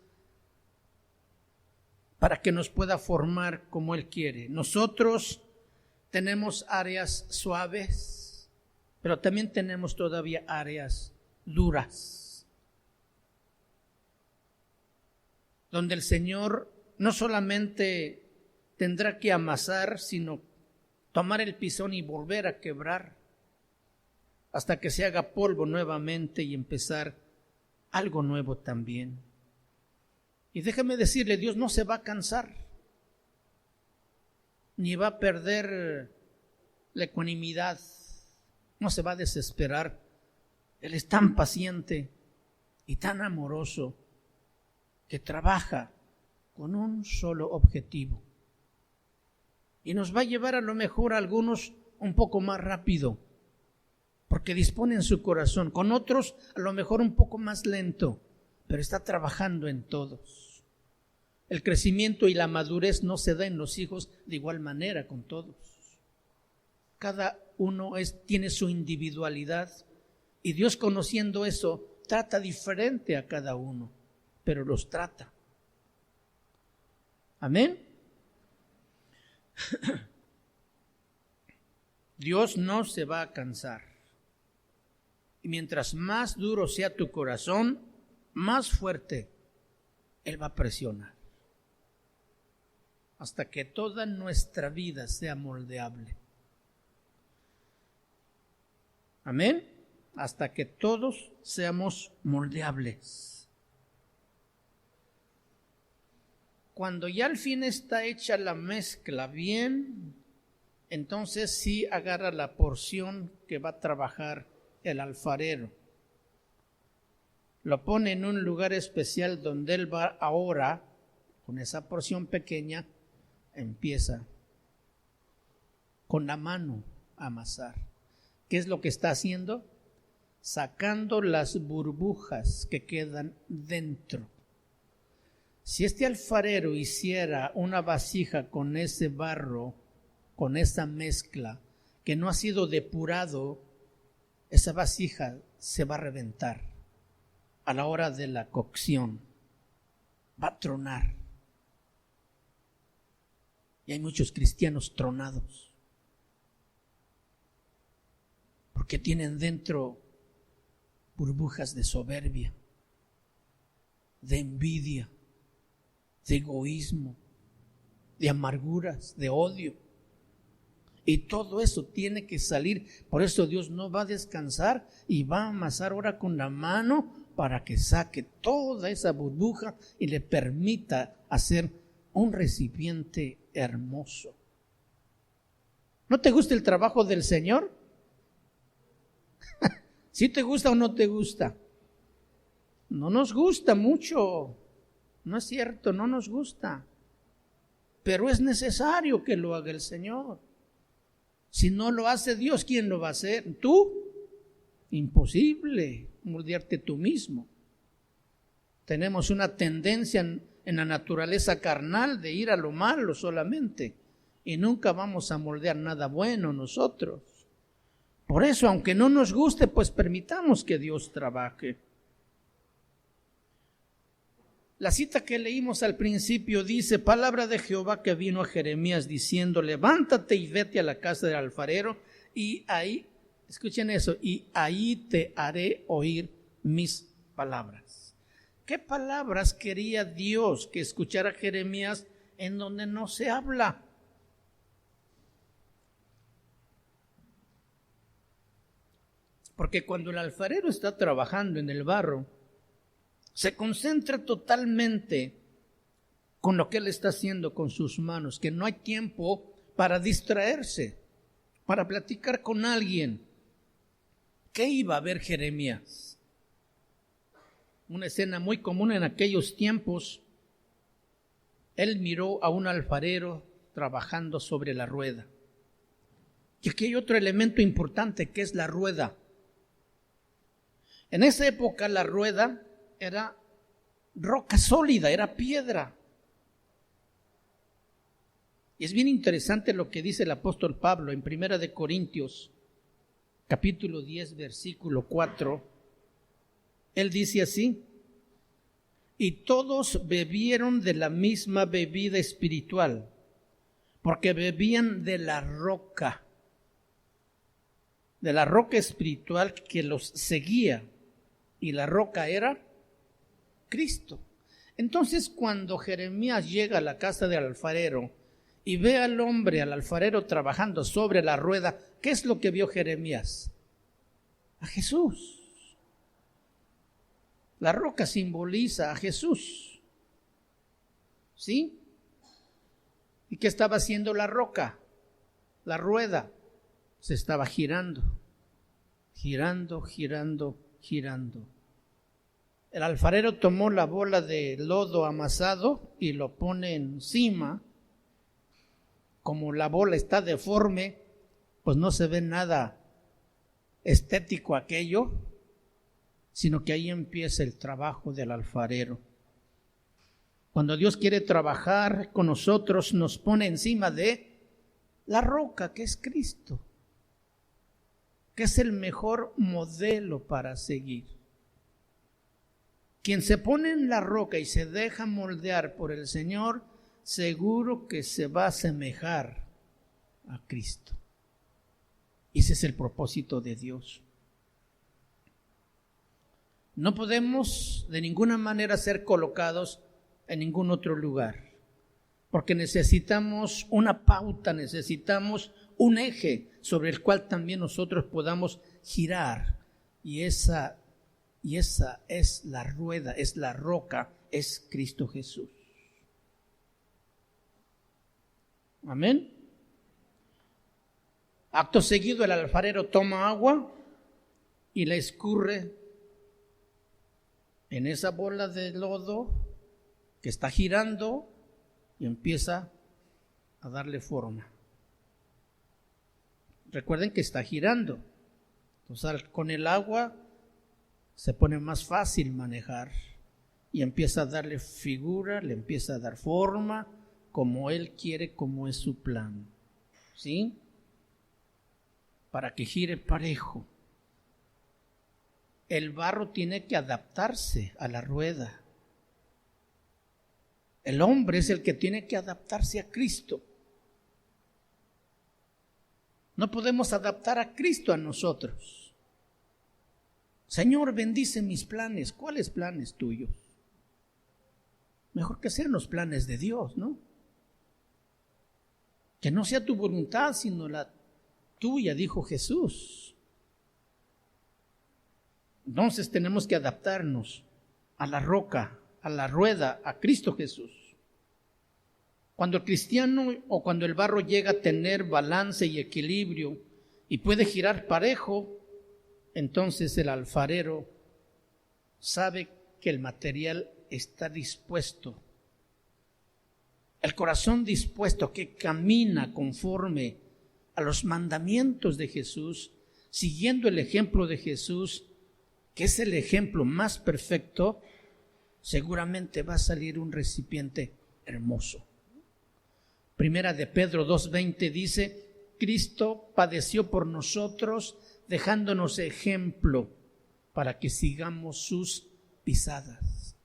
para que nos pueda formar como Él quiere. Nosotros tenemos áreas suaves, pero también tenemos todavía áreas duras, donde el Señor no solamente tendrá que amasar, sino tomar el pisón y volver a quebrar hasta que se haga polvo nuevamente y empezar algo nuevo también. Y déjeme decirle, Dios no se va a cansar, ni va a perder la ecuanimidad, no se va a desesperar. Él es tan paciente y tan amoroso que trabaja con un solo objetivo. Y nos va a llevar a lo mejor a algunos un poco más rápido, porque dispone en su corazón. Con otros a lo mejor un poco más lento, pero está trabajando en todos. El crecimiento y la madurez no se da en los hijos de igual manera con todos. Cada uno tiene su individualidad y Dios, conociendo eso, trata diferente a cada uno, pero los trata. Amén. Dios no se va a cansar. Y mientras más duro sea tu corazón, más fuerte Él va a presionar. Hasta que toda nuestra vida sea moldeable. Amén. Hasta que todos seamos moldeables. Cuando ya al fin está hecha la mezcla bien, entonces sí agarra la porción que va a trabajar el alfarero. lo pone en un lugar especial donde él va ahora, con esa porción pequeña, empieza con la mano a amasar. ¿Qué es lo que está haciendo? Sacando las burbujas que quedan dentro. Si este alfarero hiciera una vasija con ese barro, con esa mezcla, que no ha sido depurado, esa vasija se va a reventar a la hora de la cocción, va a tronar. Y hay muchos cristianos tronados, porque tienen dentro burbujas de soberbia, de envidia, de egoísmo, de amarguras, de odio. Y todo eso tiene que salir. Por eso Dios no va a descansar y va a amasar ahora con la mano para que saque toda esa burbuja y le permita hacer un recipiente hermoso. ¿No te gusta el trabajo del Señor? ¿Sí te gusta o no te gusta? No nos gusta mucho. No es cierto, no nos gusta. Pero es necesario que lo haga el Señor. Si no lo hace Dios, ¿quién lo va a hacer? ¿Tú? Imposible moldearte tú mismo. Tenemos una tendencia en la naturaleza carnal de ir a lo malo solamente y nunca vamos a moldear nada bueno nosotros. Por eso, aunque no nos guste, pues permitamos que Dios trabaje. La cita que leímos al principio dice: palabra de Jehová que vino a Jeremías diciendo, levántate y vete a la casa del alfarero y ahí, escuchen eso, y ahí te haré oír mis palabras. ¿Qué palabras quería Dios que escuchara Jeremías en donde no se habla? Porque cuando el alfarero está trabajando en el barro, se concentra totalmente con lo que él está haciendo con sus manos, que no hay tiempo para distraerse, para platicar con alguien. ¿Qué iba a ver Jeremías? Una escena muy común en aquellos tiempos. Él miró a un alfarero trabajando sobre la rueda. Y aquí hay otro elemento importante, que es la rueda. En esa época la rueda era roca sólida, era piedra. Y es bien interesante lo que dice el apóstol Pablo en 1 de Corintios, capítulo 10, versículo 4. Él dice así: y todos bebieron de la misma bebida espiritual, porque bebían de la roca espiritual que los seguía, y la roca era Cristo. Entonces, cuando Jeremías llega a la casa del alfarero y ve al hombre, al alfarero, trabajando sobre la rueda, ¿qué es lo que vio Jeremías? A Jesús. La roca simboliza a Jesús. ¿Sí? ¿Y qué estaba haciendo la roca? La rueda se estaba girando, girando, girando, girando. El alfarero tomó la bola de lodo amasado y lo pone encima. Como la bola está deforme, pues no se ve nada estético aquello, sino que ahí empieza el trabajo del alfarero. Cuando Dios quiere trabajar con nosotros, nos pone encima de la roca, que es Cristo, que es el mejor modelo para seguir. Quien se pone en la roca y se deja moldear por el Señor, seguro que se va a asemejar a Cristo. Ese es el propósito de Dios. No podemos de ninguna manera ser colocados en ningún otro lugar, porque necesitamos una pauta, necesitamos un eje sobre el cual también nosotros podamos girar, y esa es la rueda, es la roca, es Cristo Jesús. Amén. Acto seguido, el alfarero toma agua y la escurre en esa bola de lodo que está girando y empieza a darle forma. Recuerden que está girando. Entonces, con el agua se pone más fácil manejar y empieza a darle figura, le empieza a dar forma como Él quiere, como es su plan. ¿Sí? Para que gire parejo. El barro tiene que adaptarse a la rueda. El hombre es el que tiene que adaptarse a Cristo. No podemos adaptar a Cristo a nosotros. Señor, bendice mis planes. ¿Cuáles planes tuyos? Mejor que sean los planes de Dios, ¿no? Que no sea tu voluntad, sino la tuya, dijo Jesús. Entonces tenemos que adaptarnos a la roca, a la rueda, a Cristo Jesús. Cuando el cristiano o cuando el barro llega a tener balance y equilibrio y puede girar parejo, entonces el alfarero sabe que el material está dispuesto. El corazón dispuesto que camina conforme a los mandamientos de Jesús, siguiendo el ejemplo de Jesús, que es el ejemplo más perfecto, seguramente va a salir un recipiente hermoso. Primera de Pedro 2:20 dice, Cristo padeció por nosotros, dejándonos ejemplo para que sigamos sus pisadas,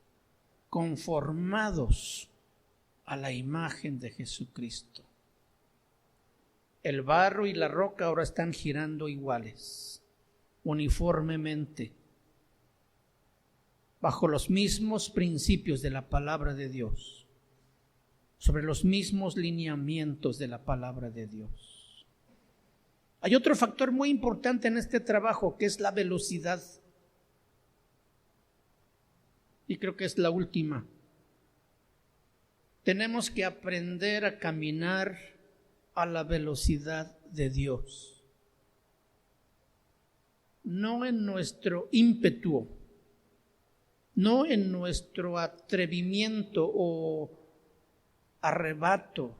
conformados a la imagen de Jesucristo. El barro y la roca ahora están girando iguales, uniformemente, bajo los mismos principios de la palabra de Dios, sobre los mismos lineamientos de la palabra de Dios. Hay otro factor muy importante en este trabajo, que es la velocidad. Y creo que es la última. Tenemos que aprender a caminar a la velocidad de Dios. No en nuestro ímpetu, no en nuestro atrevimiento o arrebato,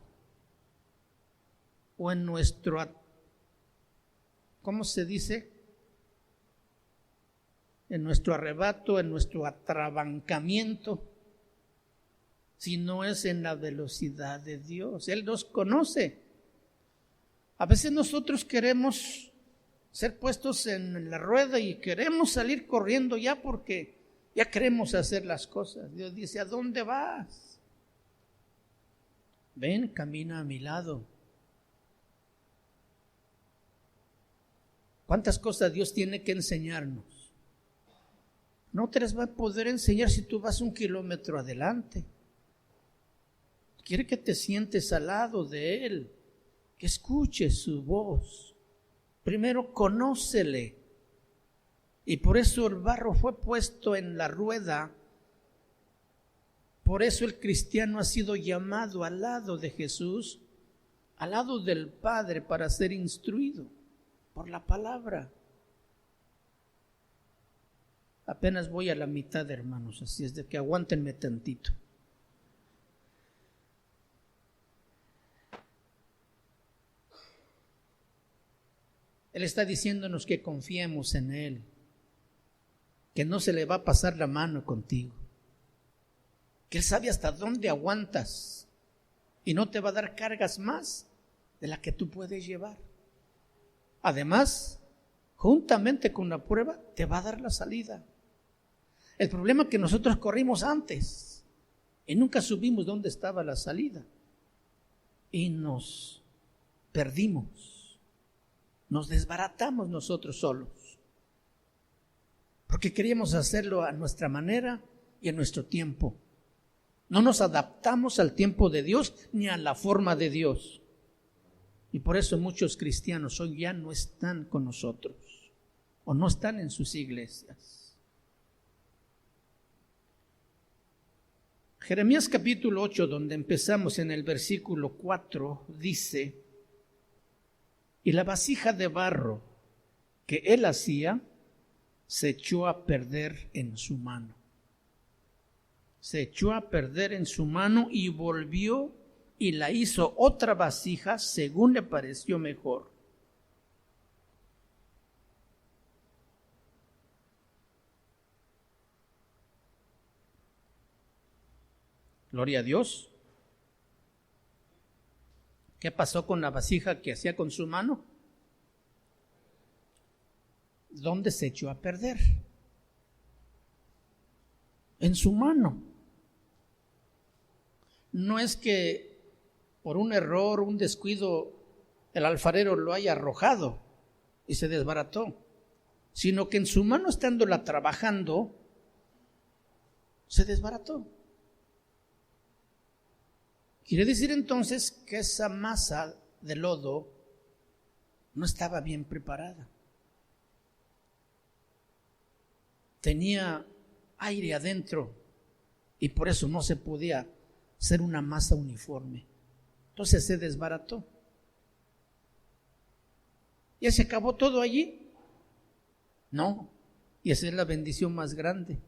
o en nuestro, ¿cómo se dice? En nuestro arrebato, en nuestro atrabancamiento, sino es en la velocidad de Dios. Él nos conoce. A veces nosotros queremos ser puestos en la rueda y queremos salir corriendo ya porque ya queremos hacer las cosas. Dios dice, ¿a dónde vas? Ven, camina a mi lado. ¿Cuántas cosas Dios tiene que enseñarnos? No te las va a poder enseñar si tú vas 1 kilómetro adelante. Quiere que te sientes al lado de Él, que escuches su voz. Primero conócele. Y por eso el barro fue puesto en la rueda. Por eso el cristiano ha sido llamado al lado de Jesús, al lado del Padre, para ser instruido por la palabra. Apenas voy a la mitad, hermanos, así es de que aguántenme tantito. Él está diciéndonos que confiemos en Él, que no se le va a pasar la mano contigo, que Él sabe hasta dónde aguantas y no te va a dar cargas más de la que tú puedes llevar. Además, juntamente con la prueba, te va a dar la salida. El problema es que nosotros corrimos antes y nunca supimos dónde estaba la salida y nos perdimos, nos desbaratamos nosotros solos, porque queríamos hacerlo a nuestra manera y en nuestro tiempo. No nos adaptamos al tiempo de Dios ni a la forma de Dios. Y por eso muchos cristianos hoy ya no están con nosotros o no están en sus iglesias. Jeremías capítulo 8, donde empezamos en el versículo 4, dice: y la vasija de barro que él hacía se echó a perder en su mano. se echó a perder en su mano y volvió y la hizo otra vasija según le pareció mejor. Gloria a Dios. ¿Qué pasó con la vasija que hacía con su mano? ¿Dónde se echó a perder? En su mano. No es que por un error, un descuido, el alfarero lo haya arrojado y se desbarató, sino que en su mano, estándola trabajando, se desbarató. Quiere decir entonces que esa masa de lodo no estaba bien preparada. Tenía aire adentro y por eso no se podía hacer una masa uniforme. Entonces se desbarató. ¿Ya se acabó todo allí? No, y esa es la bendición más grande.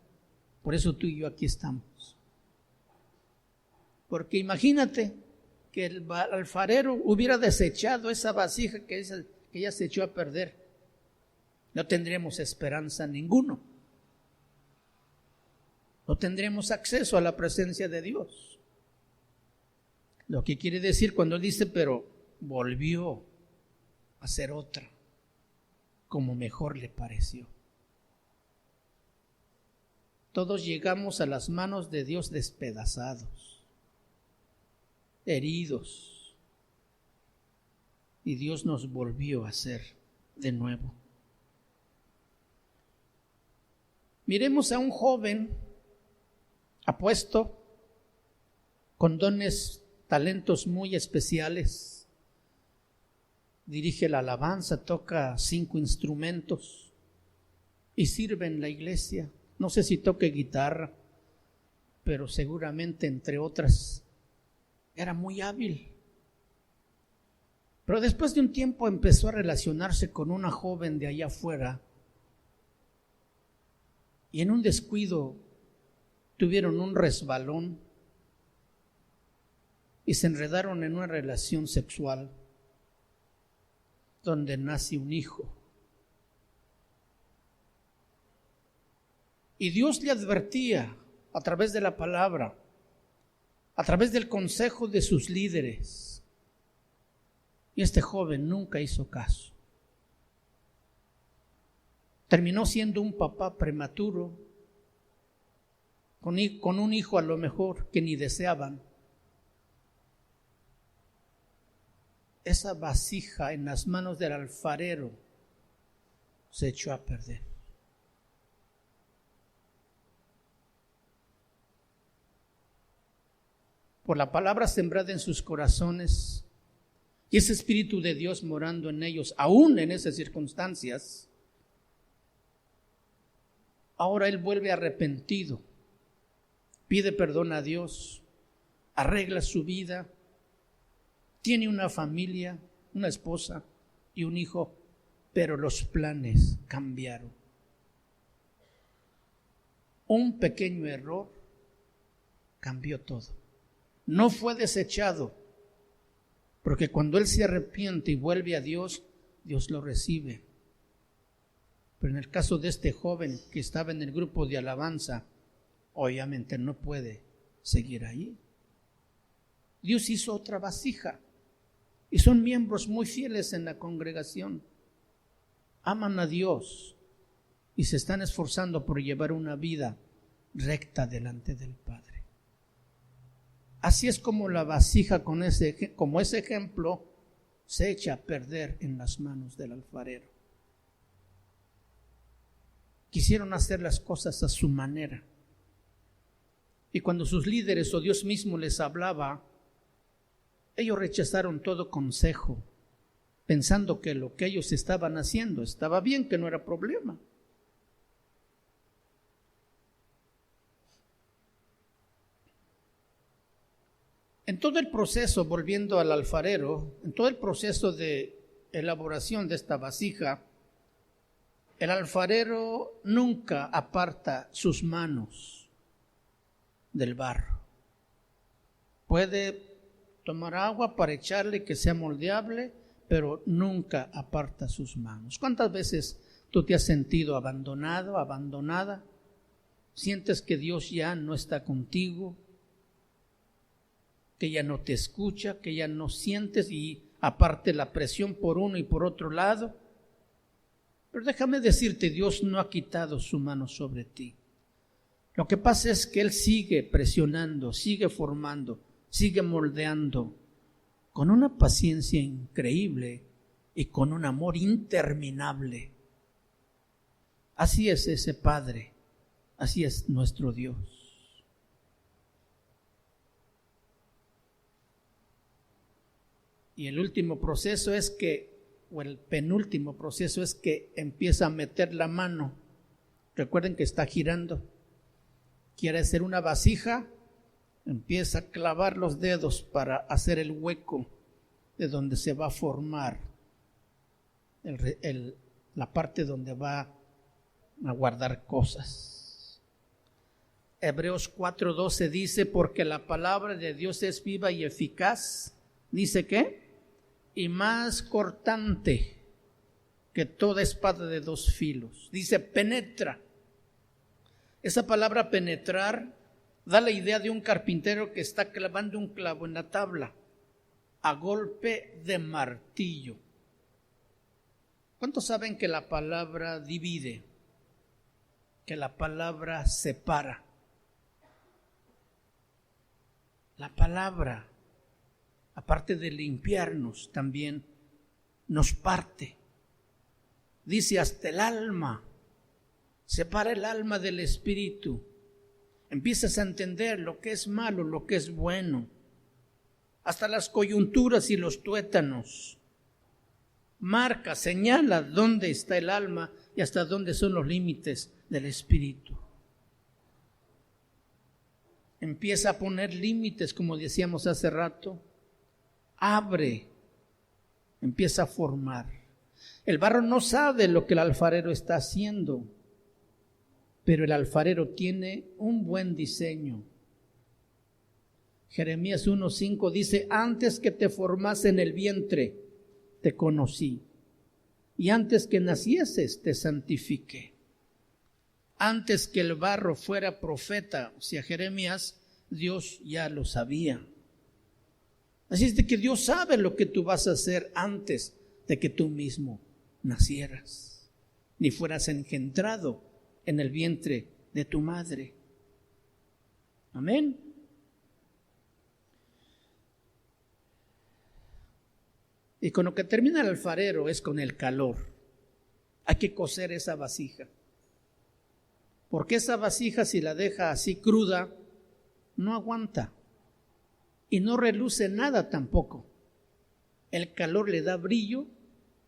Por eso tú y yo aquí estamos. Porque imagínate que el alfarero hubiera desechado esa vasija que ya se echó a perder. No tendríamos esperanza ninguno. No tendremos acceso a la presencia de Dios. Lo que quiere decir cuando dice, pero volvió a ser otra, como mejor le pareció. Todos llegamos a las manos de Dios despedazados, heridos, y Dios nos volvió a hacer de nuevo. Miremos a un joven apuesto, con dones, talentos muy especiales. Dirige la alabanza, toca 5 instrumentos y sirve en la iglesia. No sé si toque guitarra, pero seguramente, entre otras, era muy hábil. Pero después de un tiempo empezó a relacionarse con una joven de allá afuera y en un descuido tuvieron un resbalón y se enredaron en una relación sexual donde nace un hijo. Y Dios le advertía a través de la palabra, a través del consejo de sus líderes. Y este joven nunca hizo caso. Terminó siendo un papá prematuro, con un hijo a lo mejor que ni deseaban. Esa vasija en las manos del alfarero se echó a perder. Por la palabra sembrada en sus corazones y ese Espíritu de Dios morando en ellos, aún en esas circunstancias, ahora él vuelve arrepentido, pide perdón a Dios, arregla su vida, tiene una familia, una esposa y un hijo, pero los planes cambiaron. Un pequeño error cambió todo. No fue desechado, porque cuando él se arrepiente y vuelve a Dios, Dios lo recibe. Pero en el caso de este joven que estaba en el grupo de alabanza, obviamente no puede seguir ahí. Dios hizo otra vasija y son miembros muy fieles en la congregación. Aman a Dios y se están esforzando por llevar una vida recta delante del Padre. Así es como la vasija, como ese ejemplo, se echa a perder en las manos del alfarero. Quisieron hacer las cosas a su manera. Y cuando sus líderes o Dios mismo les hablaba, ellos rechazaron todo consejo, pensando que lo que ellos estaban haciendo estaba bien, que no era problema. En todo el proceso, volviendo al alfarero, en todo el proceso de elaboración de esta vasija, el alfarero nunca aparta sus manos del barro. Puede tomar agua para echarle que sea moldeable, pero nunca aparta sus manos. ¿Cuántas veces tú te has sentido abandonado, abandonada? Sientes que Dios ya no está contigo, que ya no te escucha, que ya no sientes, y aparte la presión por uno y por otro lado. Pero déjame decirte, Dios no ha quitado su mano sobre ti. Lo que pasa es que Él sigue presionando, sigue formando, sigue moldeando con una paciencia increíble y con un amor interminable. Así es ese Padre, así es nuestro Dios. Y el último proceso es que, o el penúltimo proceso es que empieza a meter la mano. Recuerden que está girando. Quiere hacer una vasija, empieza a clavar los dedos para hacer el hueco de donde se va a formar la parte donde va a guardar cosas. Hebreos 4:12 dice, porque la palabra de Dios es viva y eficaz. ¿Dice qué? Y más cortante que toda espada de dos filos. Dice, penetra. Esa palabra penetrar da la idea de un carpintero que está clavando un clavo en la tabla a golpe de martillo. ¿Cuántos saben que la palabra divide? Que la palabra separa. La palabra, aparte de limpiarnos, también nos parte. Dice hasta el alma, separa el alma del espíritu. Empiezas a entender lo que es malo, lo que es bueno. Hasta las coyunturas y los tuétanos. Marca, señala dónde está el alma y hasta dónde son los límites del espíritu. Empieza a poner límites, como decíamos hace rato. Abre, empieza a formar. El barro no sabe lo que el alfarero está haciendo, pero el alfarero tiene un buen diseño. Jeremías 1:5 dice, antes que te formase en el vientre, te conocí, y antes que nacieses, te santifiqué. Antes que el barro fuera profeta, o sea, Jeremías, Dios ya lo sabía. Así es de que Dios sabe lo que tú vas a hacer antes de que tú mismo nacieras, ni fueras engendrado en el vientre de tu madre. Amén. Y con lo que termina el alfarero es con el calor. Hay que cocer esa vasija. Porque esa vasija, si la deja así cruda, no aguanta. Y no reluce nada tampoco. El calor le da brillo,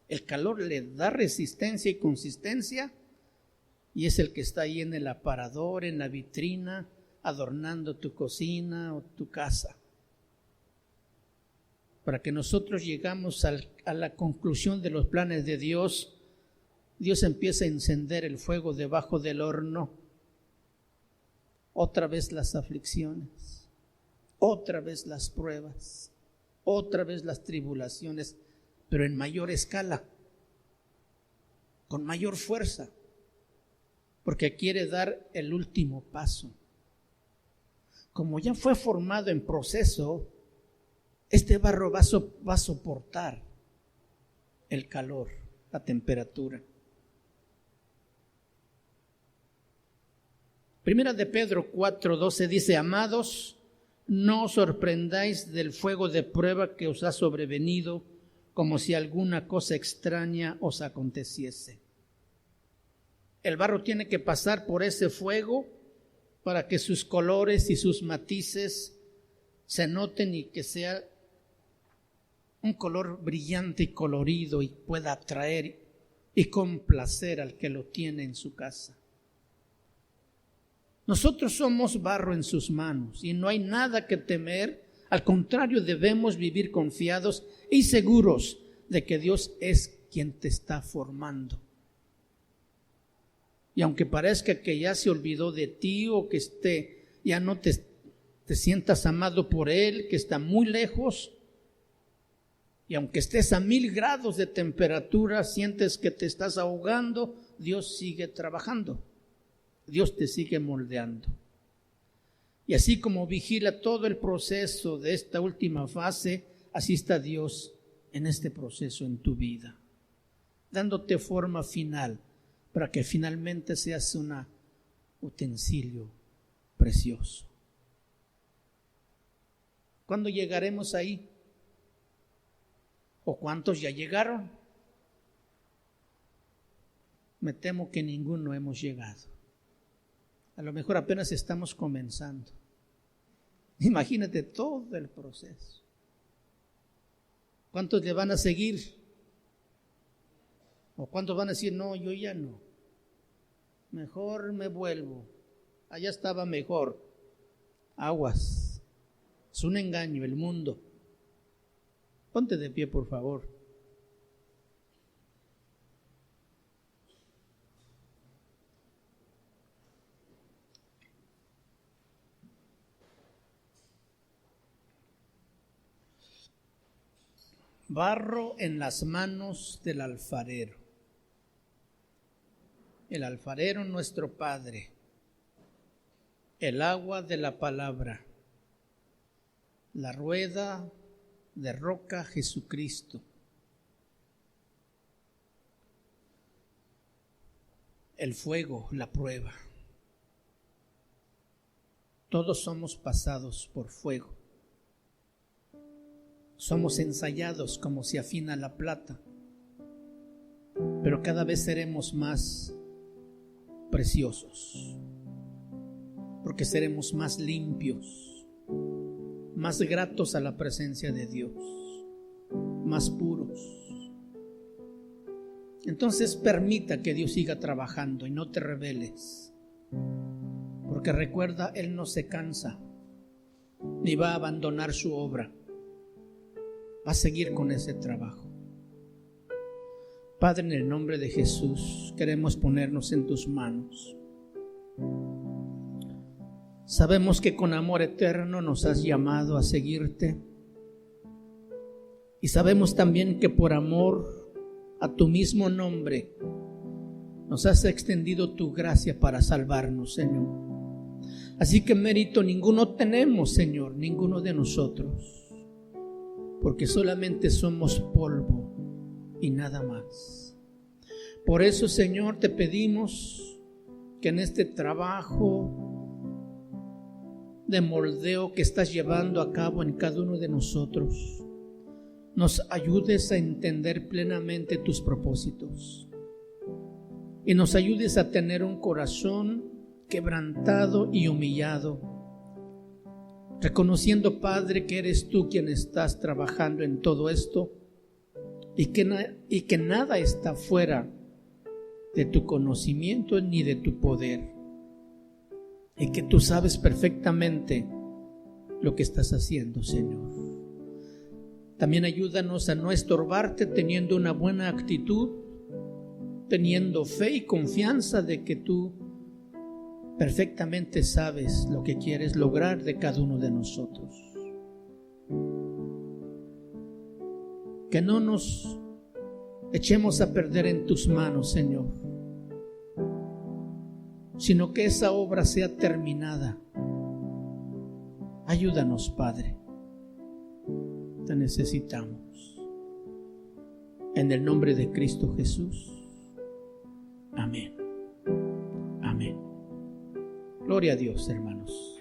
el calor le da resistencia y consistencia, y es el que está ahí en el aparador, en la vitrina, adornando tu cocina o tu casa. Para que nosotros llegamos a la conclusión de los planes de Dios, Dios empieza a encender el fuego debajo del horno. Otra vez las aflicciones, otra vez las pruebas, otra vez las tribulaciones, pero en mayor escala, con mayor fuerza, porque quiere dar el último paso. Como ya fue formado en proceso, este barro va a soportar el calor, la temperatura. Primera de Pedro 4:12 dice, amados, no os sorprendáis del fuego de prueba que os ha sobrevenido, como si alguna cosa extraña os aconteciese. El barro tiene que pasar por ese fuego para que sus colores y sus matices se noten y que sea un color brillante y colorido y pueda atraer y complacer al que lo tiene en su casa. Nosotros somos barro en sus manos y no hay nada que temer. Al contrario, debemos vivir confiados y seguros de que Dios es quien te está formando. Y aunque parezca que ya se olvidó de ti o que ya no te te sientas amado por Él, que está muy lejos, y aunque estés a 1000 grados de temperatura, sientes que te estás ahogando, Dios sigue trabajando, Dios te sigue moldeando. Y así como vigila todo el proceso de esta última fase, así está Dios en este proceso en tu vida, dándote forma final para que finalmente seas un utensilio precioso. ¿Cuándo llegaremos ahí? ¿O cuántos ya llegaron? Me temo que ninguno hemos llegado. A lo mejor apenas estamos comenzando. Imagínate todo el proceso. ¿Cuántos le van a seguir? ¿O cuántos van a decir, no, yo ya no? Mejor me vuelvo. Allá estaba mejor. Aguas. Es un engaño el mundo. Ponte de pie, por favor. Barro en las manos del alfarero. El alfarero, nuestro Padre. El agua de la palabra. La rueda de roca, Jesucristo. El fuego, la prueba. Todos somos pasados por fuego. Somos ensayados como se afina la plata, pero cada vez seremos más preciosos, porque seremos más limpios, más gratos a la presencia de Dios, más puros. Entonces permita que Dios siga trabajando y no te rebeles, porque recuerda, Él no se cansa ni va a abandonar su obra. Va a seguir con ese trabajo. Padre, en el nombre de Jesús, queremos ponernos en tus manos. Sabemos que con amor eterno nos has llamado a seguirte. Y sabemos también que por amor a tu mismo nombre nos has extendido tu gracia para salvarnos, Señor. Así que mérito ninguno tenemos, Señor, ninguno de nosotros, porque solamente somos polvo y nada más. Por eso, Señor, te pedimos que en este trabajo de moldeo que estás llevando a cabo en cada uno de nosotros, nos ayudes a entender plenamente tus propósitos y nos ayudes a tener un corazón quebrantado y humillado, reconociendo, Padre, que eres tú quien estás trabajando en todo esto y que nada está fuera de tu conocimiento ni de tu poder, y que tú sabes perfectamente lo que estás haciendo, Señor. También ayúdanos a no estorbarte, teniendo una buena actitud, teniendo fe y confianza de que tú perfectamente sabes lo que quieres lograr de cada uno de nosotros. Que no nos echemos a perder en tus manos, Señor, sino que esa obra sea terminada. Ayúdanos, Padre. Te necesitamos. En el nombre de Cristo Jesús. Amén. Amén. Gloria a Dios, hermanos.